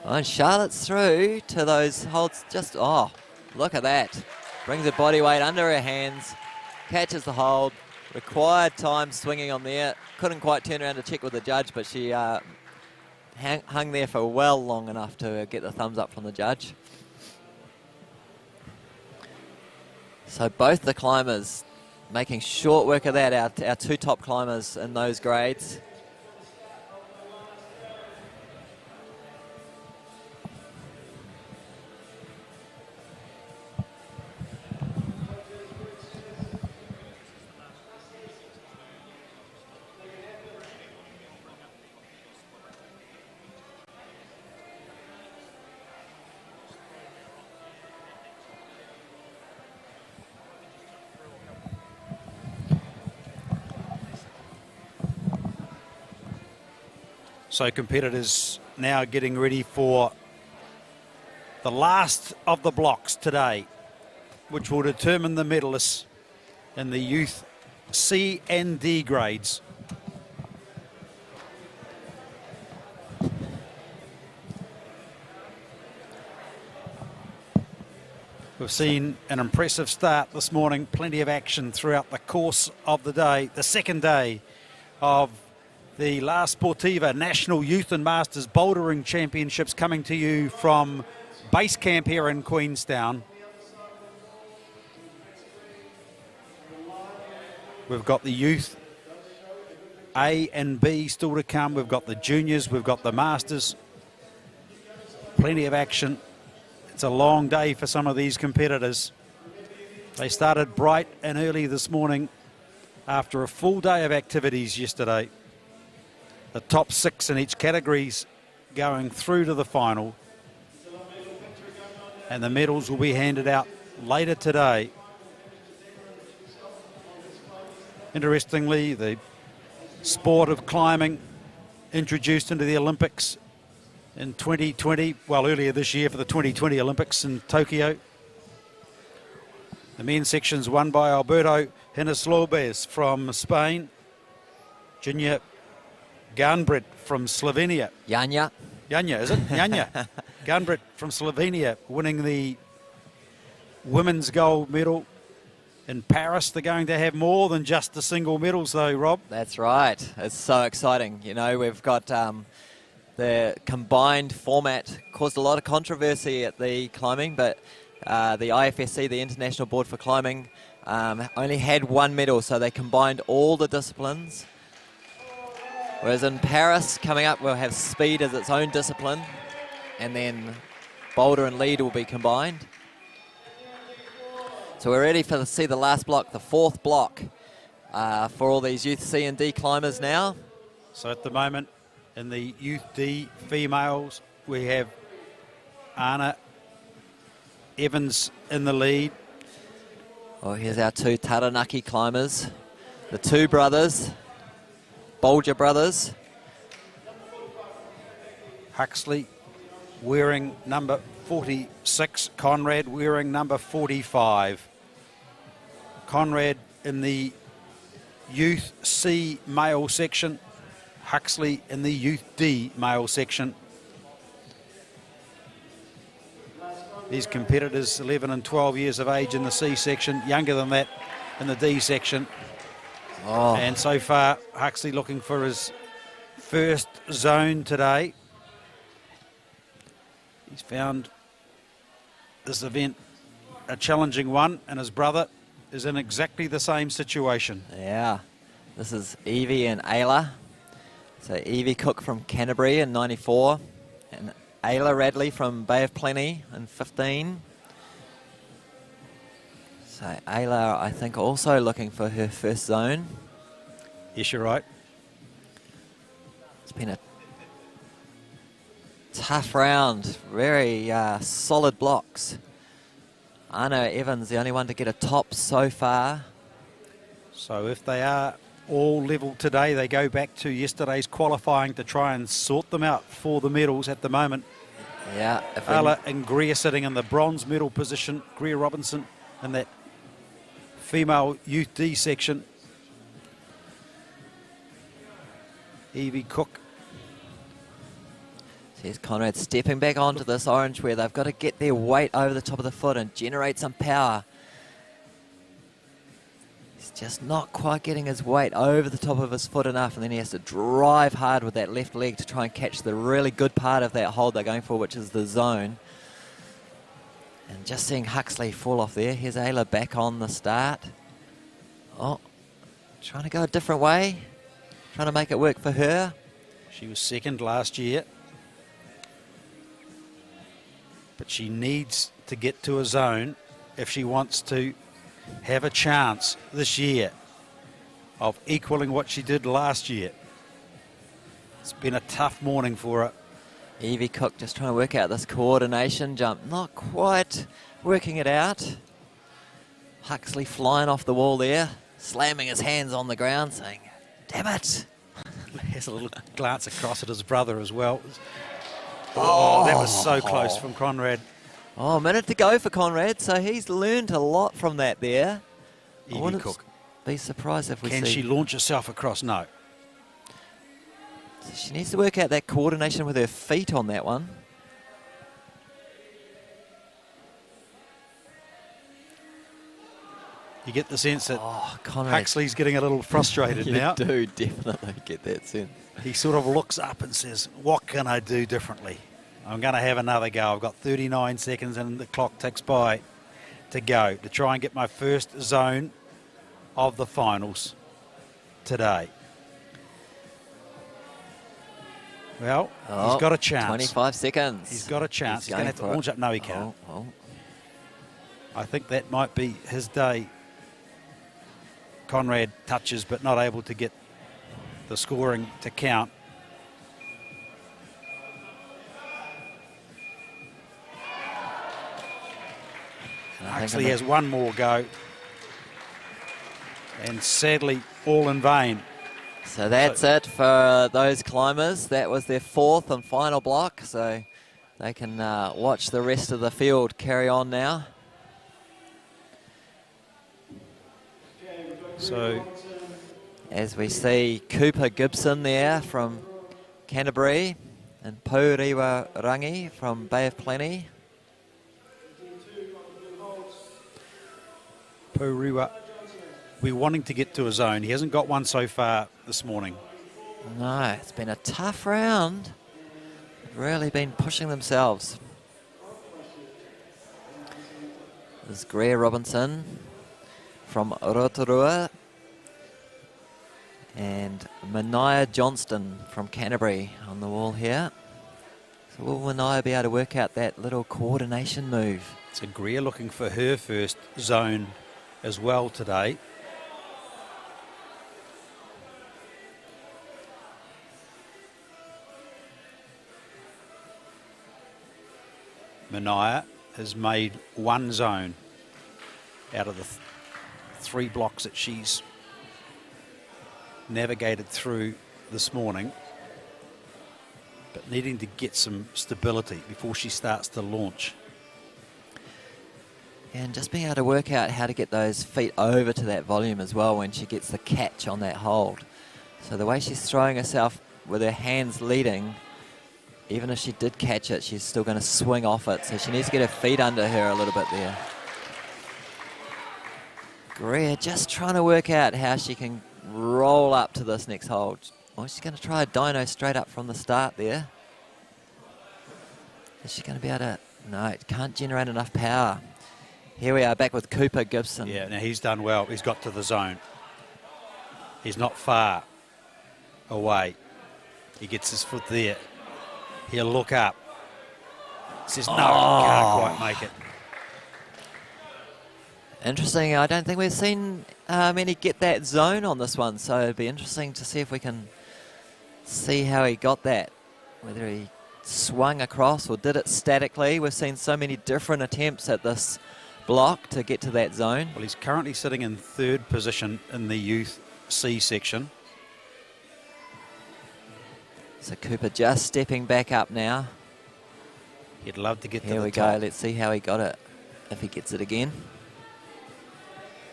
Oh, and Charlotte's through to those holds. Just, oh, look at that. Brings her body weight under her hands. Catches the hold. Required time swinging on there. Couldn't quite turn around to check with the judge, but she hung there for well long enough to get the thumbs up from the judge. So both the climbers making short work of that, our 2 top climbers in those grades. So competitors now getting ready for the last of the blocks today, which will determine the medalists in the youth C and D grades. We've seen an impressive start this morning, plenty of action throughout the course of the day, the second day of the La Sportiva National Youth and Masters Bouldering Championships, coming to you from Basecamp here in Queenstown. We've got the youth A and B still to come. We've got the juniors, we've got the masters. Plenty of action. It's a long day for some of these competitors. They started bright and early this morning after a full day of activities yesterday. The top 6 in each categories going through to the final. And the medals will be handed out later today. Interestingly, the sport of climbing introduced into the Olympics in 2020, well, earlier this year for the 2020 Olympics in Tokyo. The men's section's won by Alberto Hinoslobes from Spain. Junior Garnbret from Slovenia. Janja, is it? Janja. Garnbret from Slovenia winning the women's gold medal in Paris. They're going to have more than just the single medals though, Rob. that's right. It's so exciting. You know, we've got the combined format caused a lot of controversy at the climbing, but the IFSC, the International Board for Climbing, only had 1 medal, so they combined all the disciplines. Whereas in Paris, coming up, we'll have speed as its own discipline, and then boulder and lead will be combined. So we're ready to see the last block, the 4th block, for all these youth C and D climbers now. So at the moment, in the youth D females, we have Anna Evans in the lead. Well, here's our 2 Taranaki climbers, the 2 brothers, Bolger brothers. Huxley wearing number 46, Conrad wearing number 45. Conrad in the youth C male section, Huxley in the youth D male section. These competitors, 11 and 12 years of age in the C section, younger than that in the D section. Oh. And so far, Huxley looking for his first zone today. He's found this event a challenging one, and his brother is in exactly the same situation. Yeah, this is Evie and Ayla. So Evie Cook from Canterbury in 94, and Ayla Radley from Bay of Plenty in 15. So Ayla, I think, also looking for her first zone. Yes, you're right. It's been a tough round, very solid blocks. Anna Evans, the only one to get a top so far. So if they are all level today, they go back to yesterday's qualifying to try and sort them out for the medals at the moment. Yeah. Ayla and Greer sitting in the bronze medal position. Greer Robinson in that female youth D section. Evie Cook. Here's Conrad stepping back onto this orange where they've got to get their weight over the top of the foot and generate some power. He's just not quite getting his weight over the top of his foot enough, and then he has to drive hard with that left leg to try and catch the really good part of that hold they're going for, which is the zone. And just seeing Huxley fall off there. Here's Ayla back on the start. Oh, trying to go a different way. Trying to make it work for her. She was second last year. But she needs to get to a zone if she wants to have a chance this year of equaling what she did last year. It's been a tough morning for her. Evie Cook just trying to work out this coordination jump. Not quite working it out. Huxley flying off the wall there, slamming his hands on the ground, saying, "Damn it." Has a little glance across at his brother as well. Oh, that was so close from Conrad. Oh, a minute to go for Conrad, so he's learned a lot from that there. I wouldn't Cook. be surprised if we see... Can she launch herself across? No. So she needs to work out that coordination with her feet on that one. You get the sense that Conrad. Huxley's getting a little frustrated now. You do definitely get that sense. He sort of looks up and says, what can I do differently? I'm going to have another go. I've got 39 seconds and the clock ticks by to go to try and get my first zone of the finals today. Well, he's got a chance. 25 seconds. He's got a chance. He's going to have to launch up. No, he can't. I think that might be his day. Conrad touches but not able to get the scoring to count. Huxley has one more go. And sadly, all in vain. So that's it for those climbers. That was their fourth and final block. So they can watch the rest of the field carry on now. So, as we see Cooper Gibson there from Canterbury and Pourewa Rangi from Bay of Plenty. Pourewa, we're wanting to get to a zone. He hasn't got one so far this morning. No, it's been a tough round. They've really been pushing themselves. There's Greer Robinson from Rotorua and Mania Johnston from Canterbury on the wall here. So will Mania be able to work out that little coordination move? So Greer looking for her first zone as well today. Mania has made one zone out of the three blocks that she's navigated through this morning, but needing to get some stability before she starts to launch. And just being able to work out how to get those feet over to that volume as well when she gets the catch on that hold. So the way she's throwing herself with her hands leading, even if she did catch it, she's still going to swing off it. So she needs to get her feet under her a little bit there. Greer just trying to work out how she can roll up to this next hold. Oh, she's going to try a dyno straight up from the start there. Is she going to be able to? No, it can't generate enough power. Here we are back with Cooper Gibson. Yeah, now he's done well. He's got to the zone. He's not far away. He gets his foot there. He'll look up. Says, no, can't quite make it. Interesting. I don't think we've seen many get that zone on this one, so it'd be interesting to see if we can see how he got that. Whether he swung across or did it statically. We've seen so many different attempts at this block to get to that zone. Well, he's currently sitting in 3rd position in the youth C section. So Cooper just stepping back up now. He'd love to get to the top. Here we go. Let's see how he got it, if he gets it again.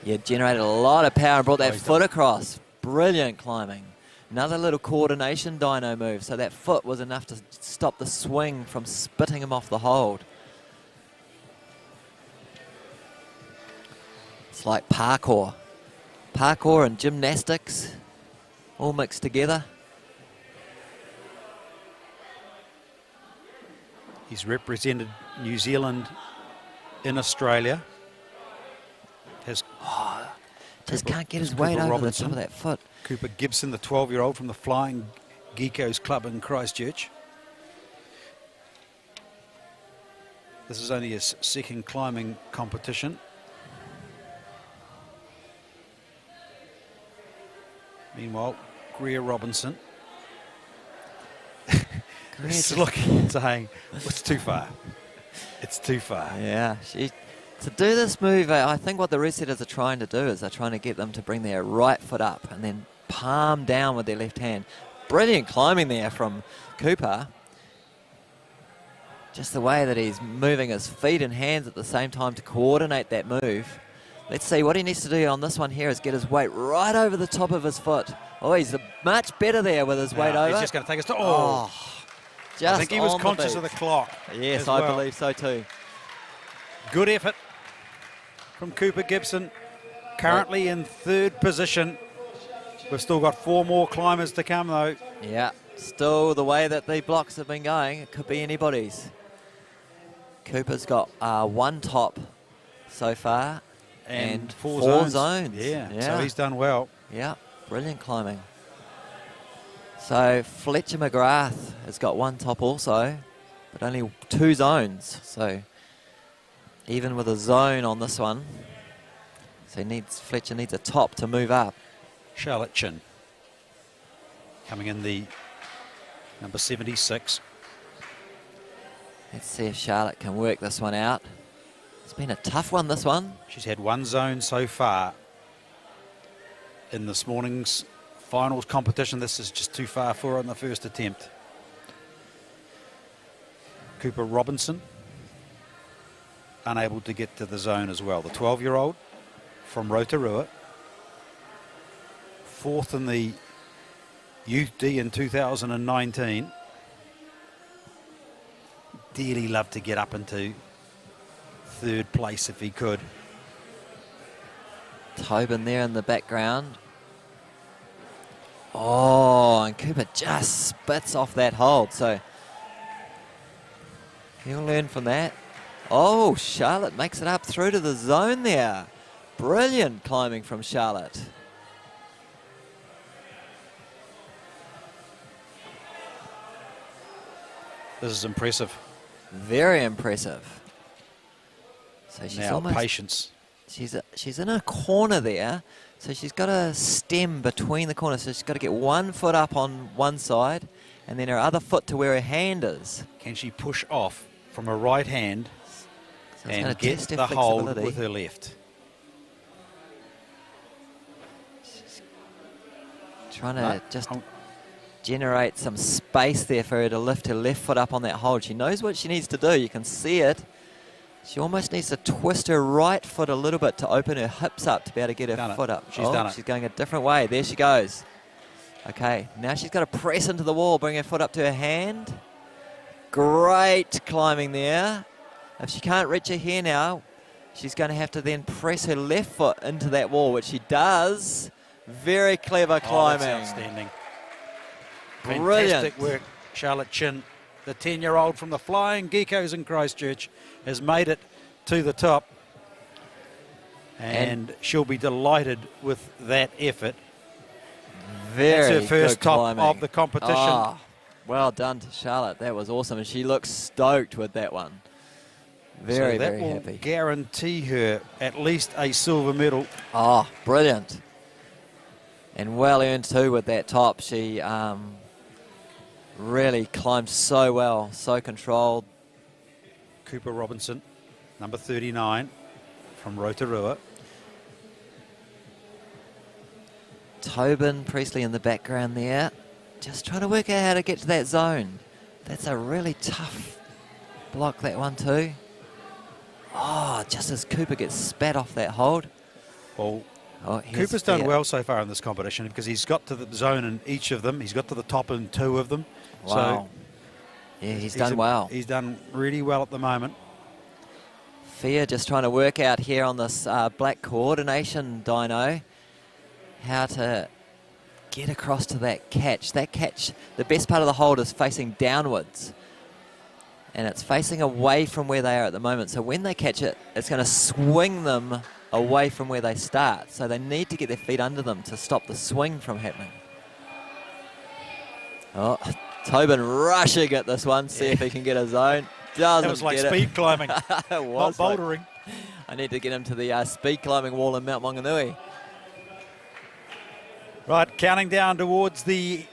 Yeah, generated a lot of power and brought that foot across. Brilliant climbing. Another little coordination dyno move. So that foot was enough to stop the swing from spitting him off the hold. It's like parkour. Parkour and gymnastics all mixed together. He's represented New Zealand in Australia. Just can't get his weight over the top of that foot. Cooper Gibson, the 12-year-old from the Flying Geekos Club in Christchurch. This is only his 2nd climbing competition. Meanwhile, Greer Robinson is looking and saying, it's too far. It's too far. Yeah, to do this move, I think what the resetters are trying to do is they're trying to get them to bring their right foot up and then palm down with their left hand. Brilliant climbing there from Cooper. Just the way that he's moving his feet and hands at the same time to coordinate that move. Let's see, what he needs to do on this one here is get his weight right over the top of his foot. Oh, he's much better there with his weight over. He's just going to take us to... Just I think he was conscious of the clock. Yes, I believe so too. Good effort from Cooper Gibson. Currently in 3rd position. We've still got 4 more climbers to come though. Yeah, still the way that the blocks have been going, it could be anybody's. Cooper's got 1 top so far and 4 zones. Yeah, so he's done well. Yeah, brilliant climbing. So Fletcher McGrath has got 1 top also, but only 2 zones. So even with a zone on this one, so Fletcher needs a top to move up. Charlotte Chin coming in the number 76. Let's see if Charlotte can work this one out. It's been a tough one, this one. She's had 1 zone so far in this morning's finals competition. This is just too far for her on the first attempt. Cooper Robinson unable to get to the zone as well. The 12-year-old from Rotorua, 4th in the Youth D in 2019. Dearly loved to get up into 3rd place if he could. Tobin there in the background. Oh, and Cooper just spits off that hold, so he'll learn from that. Oh, Charlotte makes it up through to the zone there. Brilliant climbing from Charlotte. This is impressive. Very impressive. So she's now almost, patience. She's in a corner there, so she's got to stem between the corners. So she's got to get 1 foot up on one side, and then her other foot to where her hand is. Can she push off from her right hand so and get the hold with her left? She's trying to generate some space there for her to lift her left foot up on that hold. She knows what she needs to do. You can see it. She almost needs to twist her right foot a little bit to open her hips up to be able to get her foot up. She's done it. She's going a different way. There she goes. Okay, now she's got to press into the wall, bring her foot up to her hand. Great climbing there. If she can't reach her here now, she's going to have to then press her left foot into that wall, which she does. Very clever climbing. That's outstanding. Brilliant. Fantastic work, Charlotte Chin. The 10-year-old from the Flying Geckos in Christchurch has made it to the top. And she'll be delighted with that effort. Very That's her first good top climbing. of the competition. Oh, well done to Charlotte. That was awesome. And she looks stoked with that one. Very, so that very will happy. guarantee her at least a silver medal. Oh, brilliant. And well earned too with that top. She really climbed so well, so controlled. Cooper Robinson, number 39 from Rotorua. Tobin Priestley in the background there. Just trying to work out how to get to that zone. That's a really tough block, that one too. Oh, just as Cooper gets spat off that hold. Well, Oh, Cooper's done well so far in this competition because he's got to the zone in each of them. He's got to the top in 2 of them. Wow. So yeah, he's done well. He's done really well at the moment. Fia just trying to work out here on this black coordination dyno how to get across to that catch. That catch, the best part of the hold is facing downwards. And it's facing away from where they are at the moment. So when they catch it, it's going to swing them away from where they start. So they need to get their feet under them to stop the swing from happening. Oh, Tobin rushing at this one, see if he can get a zone. Doesn't That was like get speed it. climbing, It not was like- bouldering. I need to get him to the speed climbing wall in Mount Maunganui. Right, counting down towards the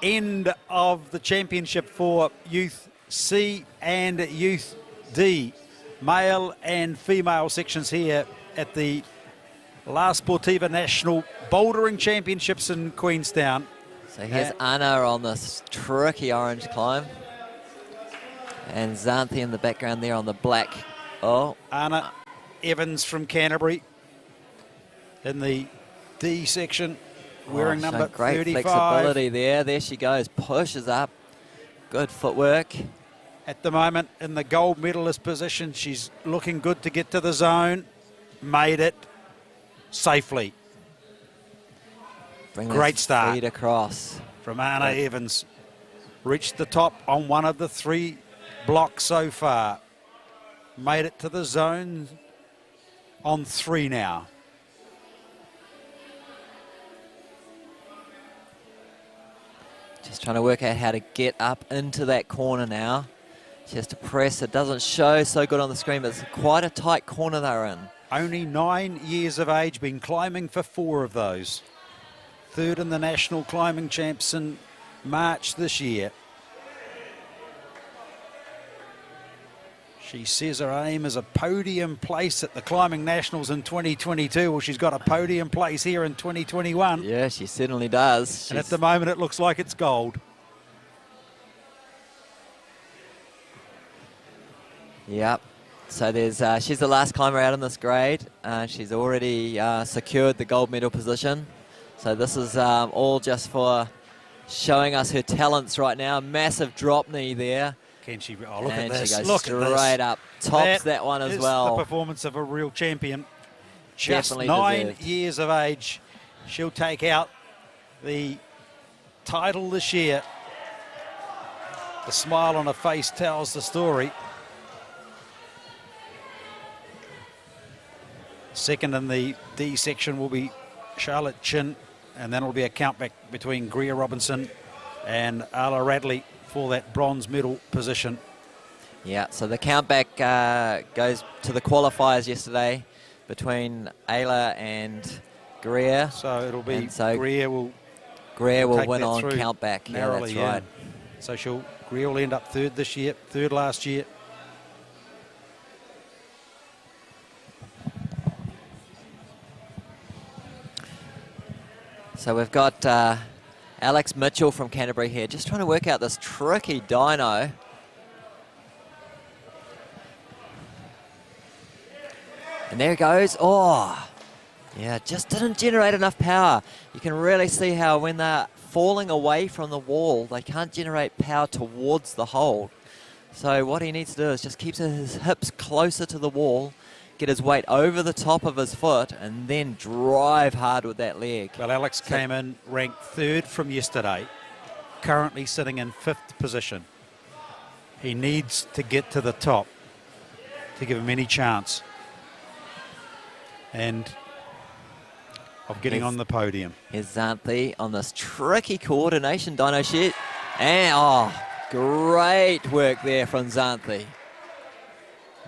end of the championship for Youth C and Youth D. Male and female sections here at the La Sportiva National Bouldering Championships in Queenstown. So here's Anna on this tricky orange climb. And Xanthi in the background there on the black. Oh, Anna Evans from Canterbury in the D section, wearing showing number great 35. flexibility there. There she goes, pushes up. Good footwork. At the moment in the gold medalist position, she's looking good to get to the zone. Made it safely. Bring Great those start. feet across. From Anna Right. Evans. Reached the top on one of the 3 blocks so far. Made it to the zone on 3 now. Just trying to work out how to get up into that corner now. She has to press. It doesn't show so good on the screen, but it's quite a tight corner they're in. Only 9 years of age, been climbing for 4 of those. 3rd in the National Climbing Champs in March this year. She says her aim is a podium place at the Climbing Nationals in 2022. Well, she's got a podium place here in 2021. Yeah, she certainly does. And at the moment, it looks like it's gold. Yep. So there's she's the last climber out in this grade. She's already secured the gold medal position. So this is all just for showing us her talents right now. Massive drop knee there. Can she? Oh, look And at this. she goes Look at this. straight up. Tops that one as is well. The performance of a real champion. Just Definitely 9 deserved. years of age. She'll take out the title this year. The smile on her face tells the story. Second in the D section will be Charlotte Chin, and then it'll be a countback between Greer Robinson and Arla Radley for that bronze medal position. Yeah, so the countback goes to the qualifiers yesterday between Ayla and Greer. So it'll be And so Greer will Greer take win that on through countback. Yeah, narrowly, that's right. So Greer will end up 3rd this year, 3rd last year. So we've got Alex Mitchell from Canterbury here, just trying to work out this tricky dyno. And there it goes. Oh, yeah, just didn't generate enough power. You can really see how when they're falling away from the wall, they can't generate power towards the hold. So what he needs to do is just keep his hips closer to the wall, get his weight over the top of his foot, and then drive hard with that leg. Well, Alex came in ranked 3rd from yesterday, currently sitting in 5th position. He needs to get to the top to give him any chance and of getting on the podium. Here's Xanthi on this tricky coordination dyno shed. And, oh, great work there from Xanthi.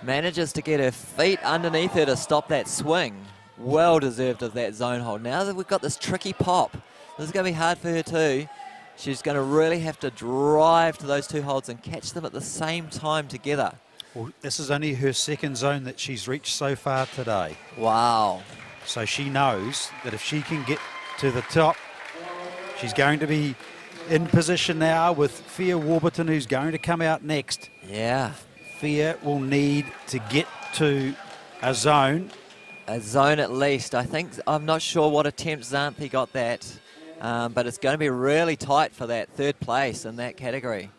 Manages to get her feet underneath her to stop that swing. Well deserved of that zone hold. Now that we've got this tricky pop, this is going to be hard for her too. She's going to really have to drive to those 2 holds and catch them at the same time together. Well, this is only her 2nd zone that she's reached so far today. Wow. So she knows that if she can get to the top, she's going to be in position now with Fia Warburton, who's going to come out next. Yeah. Fia will need to get to a zone. A zone at least. I'm not sure what attempt Xanthi got that, but it's going to be really tight for that 3rd place in that category.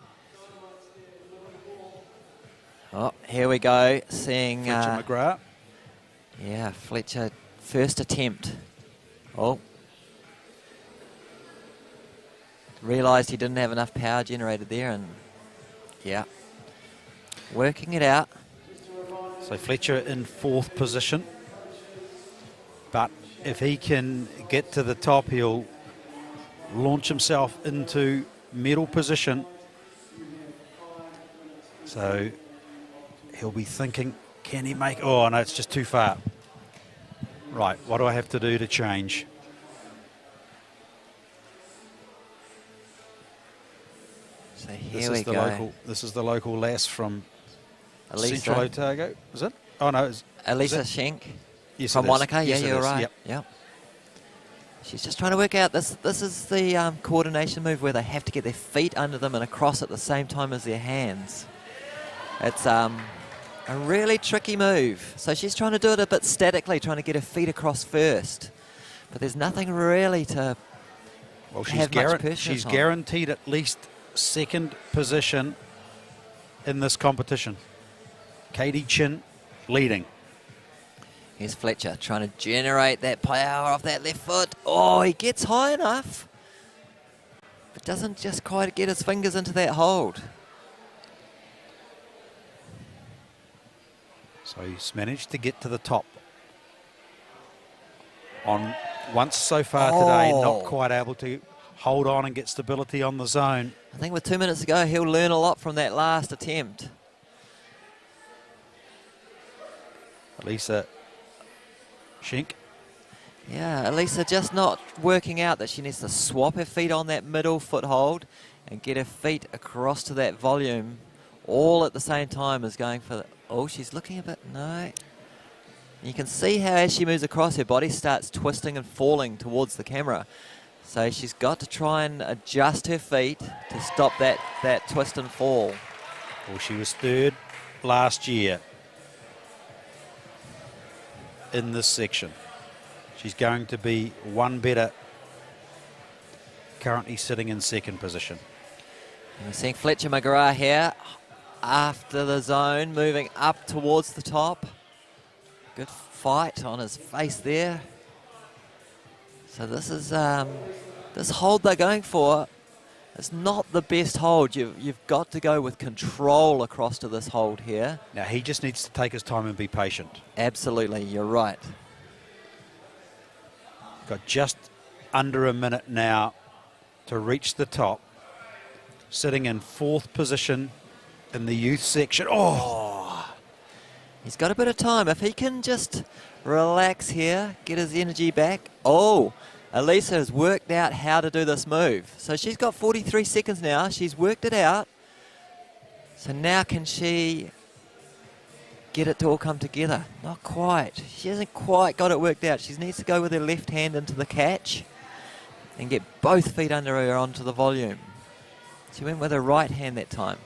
Oh, here we go, seeing... Fletcher McGrath. Yeah, Fletcher, first attempt. Oh. Realised he didn't have enough power generated there, and yeah. Working it out. So Fletcher in 4th position. But if he can get to the top, he'll launch himself into medal position. So he'll be thinking, can he make... Oh, no, it's just too far. Right, what do I have to do to change? So here we go. This is the local lass from Elisa. Central Otago, is it? Oh, no. Elisa Schenk. Yes, from Wanaka. Yes, Yeah, you're right. Yep. Yep. She's just trying to work out this. This is the coordination move where they have to get their feet under them and across at the same time as their hands. It's a really tricky move. So she's trying to do it a bit statically, trying to get her feet across first. But there's nothing really to have much pressure she's on. guaranteed at least 2nd position in this competition. Katie Chin leading. Here's Fletcher trying to generate that power off that left foot. Oh, he gets high enough, but doesn't just quite get his fingers into that hold. So he's managed to get to the top on once so far today, not quite able to hold on and get stability on the zone. I think with 2 minutes to go, he'll learn a lot from that last attempt. Elisa Schenk. Yeah, Elisa just not working out that she needs to swap her feet on that middle foothold and get her feet across to that volume all at the same time as going for the... Oh, she's looking a bit... No. You can see how as she moves across, her body starts twisting and falling towards the camera. So she's got to try and adjust her feet to stop that twist and fall. Well, she was 3rd last year in this section. She's going to be 1 better, currently sitting in 2nd position. And we're seeing Fletcher McGrath here after the zone, moving up towards the top. Good fight on his face there. So this is this hold they're going for. It's not the best hold. You've got to go with control across to this hold here. Now he just needs to take his time and be patient. Absolutely, you're right. Got just under a minute now to reach the top. Sitting in 4th position in the youth section. Oh! He's got a bit of time. If he can just relax here, get his energy back. Oh! Elisa has worked out how to do this move. So she's got 43 seconds now. She's worked it out. So now can she get it to all come together? Not quite. She hasn't quite got it worked out. She needs to go with her left hand into the catch and get both feet under her onto the volume. She went with her right hand that time.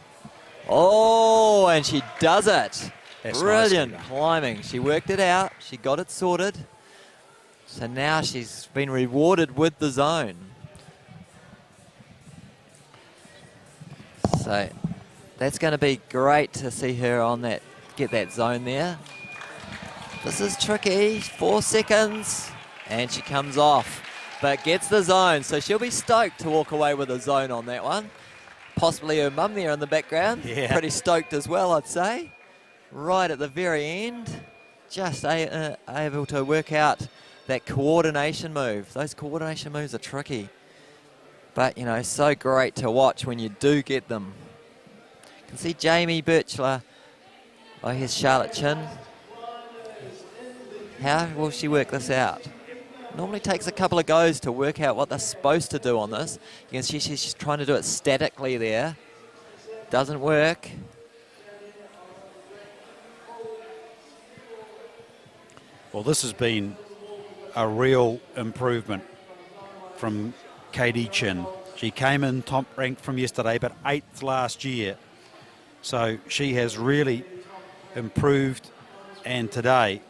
Oh, and she does it. That's Brilliant nice, climbing. She worked it out. She got it sorted. So now she's been rewarded with the zone. So That's going to be great to see her on that, get that zone there. This is tricky, 4 seconds, and she comes off, but gets the zone, so she'll be stoked to walk away with a zone on that one. Possibly her mum there in the background, pretty stoked as well, I'd say. Right at the very end, just able to work out that coordination move. Those coordination moves are tricky, but you know, so great to watch when you do get them. You can see Jamie Birchler. Oh, here's Charlotte Chin. How will she work this out? Normally takes a couple of goes to work out what they're supposed to do on this. You can see she's trying to do it statically there. Doesn't work. Well, this has been a real improvement from Katie Chin. She came in top ranked from yesterday, but 8th last year. So she has really improved, and today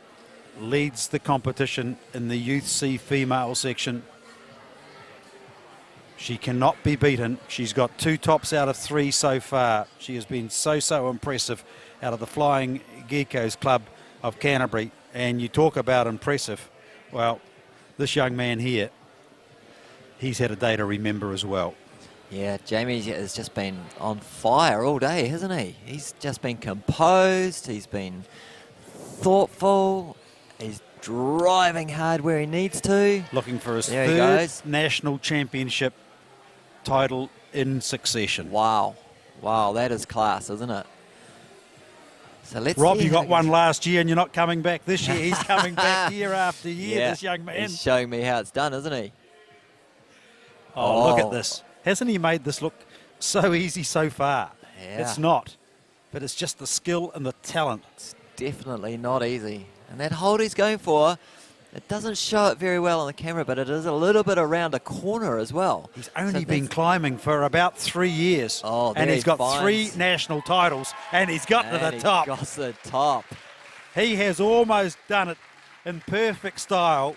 leads the competition in the Youth C female section. She cannot be beaten. She's got 2 tops out of 3 so far. She has been so impressive out of the Flying Geckos Club of Canterbury. And you talk about impressive. Well, this young man here, he's had a day to remember as well. Yeah, Jamie has just been on fire all day, hasn't he? He's just been composed. He's been thoughtful. He's driving hard where he needs to. Looking for his There he third goes. national championship title in succession. Wow. Wow, that is class, isn't it? So let's Rob, see you how got he one goes. last year and you're not coming back this year. He's coming back year after year, this young man. He's showing me how it's done, isn't he? Oh, look at this. Hasn't he made this look so easy so far? Yeah. It's not. But it's just the skill and the talent. It's definitely not easy. And that hold he's going for, it doesn't show it very well on the camera, but it is a little bit around a corner as well. He's only been climbing for about 3 years. Oh, and there he's he got finds- 3 national titles, and he's got to the top. Got to the top. He has almost done it in perfect style.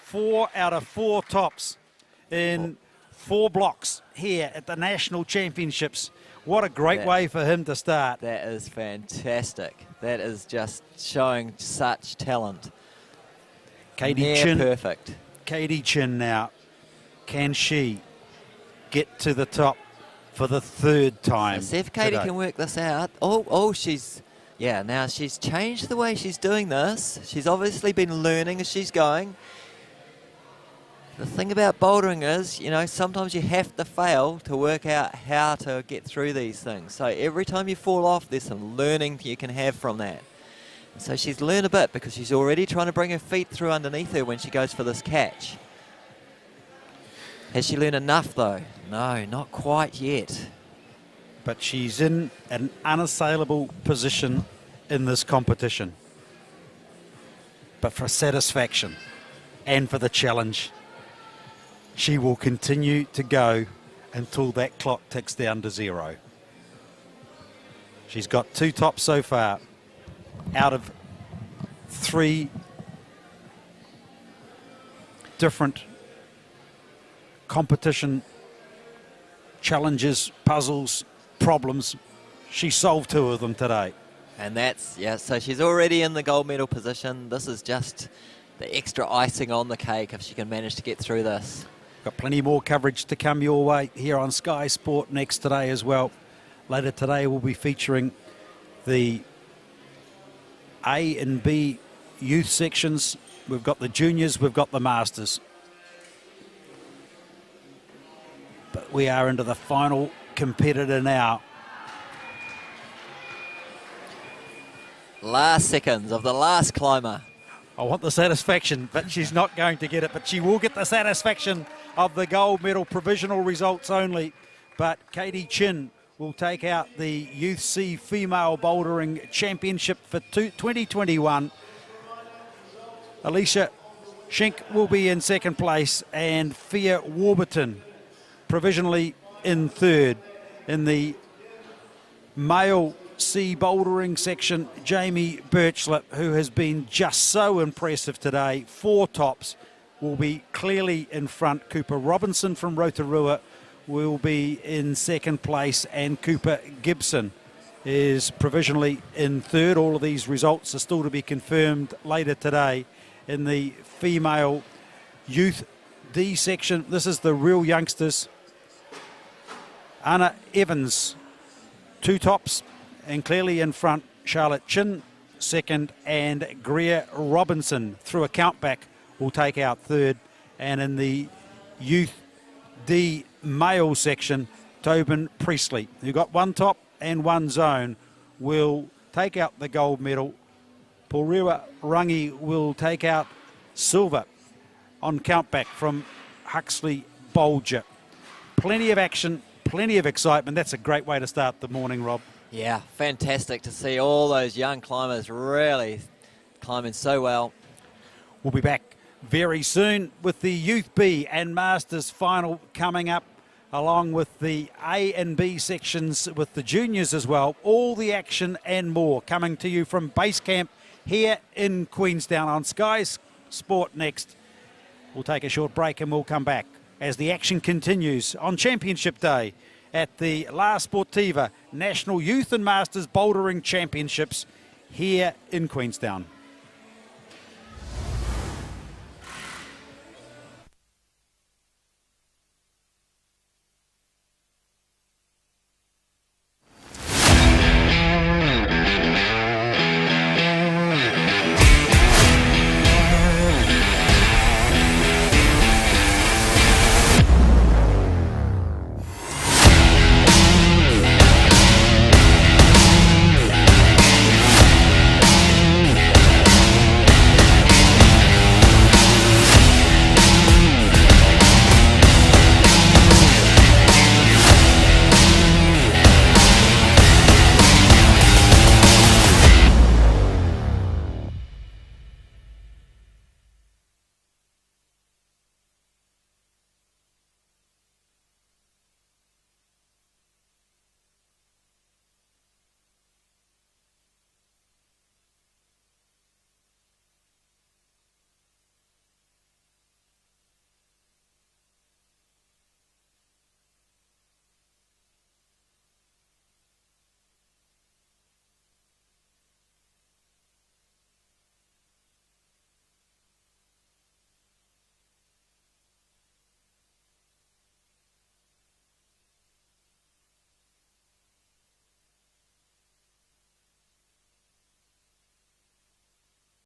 4 out of 4 tops in 4 blocks here at the National Championships. What a great way for him to start. That is fantastic. That is just showing such talent. Katie Chin. Perfect. Katie Chin now. Can she get to the top for the 3rd time? So see if Katie today? can work this out. Oh, she's... Yeah, now she's changed the way she's doing this. She's obviously been learning as she's going. The thing about bouldering is, you know, sometimes you have to fail to work out how to get through these things. So every time you fall off, there's some learning you can have from that. So she's learned a bit because she's already trying to bring her feet through underneath her when she goes for this catch. Has she learned enough though? No, not quite yet. But she's in an unassailable position in this competition. But for satisfaction and for the challenge, she will continue to go until that clock ticks down to 0. She's got 2 tops so far out of 3 different competition challenges, puzzles, problems. She solved 2 of them today. And that's, yeah, so she's already in the gold medal position. This is just the extra icing on the cake if she can manage to get through this. Got plenty more coverage to come your way here on Sky Sport Next today as well. Later today we'll be featuring the A and B youth sections. We've got the juniors, we've got the masters. But we are into the final competitor now. Last seconds of the last climber. I want the satisfaction, but she's not going to get it. But she will get the satisfaction of the gold medal, provisional results only. But Katie Chin will take out the Youth C Female Bouldering Championship for 2021. Alicia Schenk will be in 2nd place, and Fia Warburton provisionally in 3rd. In the male C bouldering section, Jamie Birchler, who has been just so impressive today, 4 tops, will be clearly in front. Cooper Robinson from Rotorua will be in 2nd place, and Cooper Gibson is provisionally in third. All of these results are still to be confirmed later today. In the female youth D section, this is the real youngsters. Anna Evans, 2 tops, and clearly in front, Charlotte Chin, second, and Greer Robinson through a count back will take out third. And in the youth D male section, Tobin Priestley, who got 1 top and 1 zone, will take out the gold medal. Porua Rangi will take out silver on countback from Huxley Bolger. Plenty of action, plenty of excitement. That's a great way to start the morning, Rob. Yeah, fantastic to see all those young climbers really climbing so well. We'll be back very soon with the Youth B and Masters final coming up, along with the A and B sections with the juniors as well. All the action and more coming to you from Basecamp here in Queenstown on Sky Sport Next. We'll take a short break and we'll come back as the action continues on Championship Day at the La Sportiva National Youth and Masters Bouldering Championships here in Queenstown.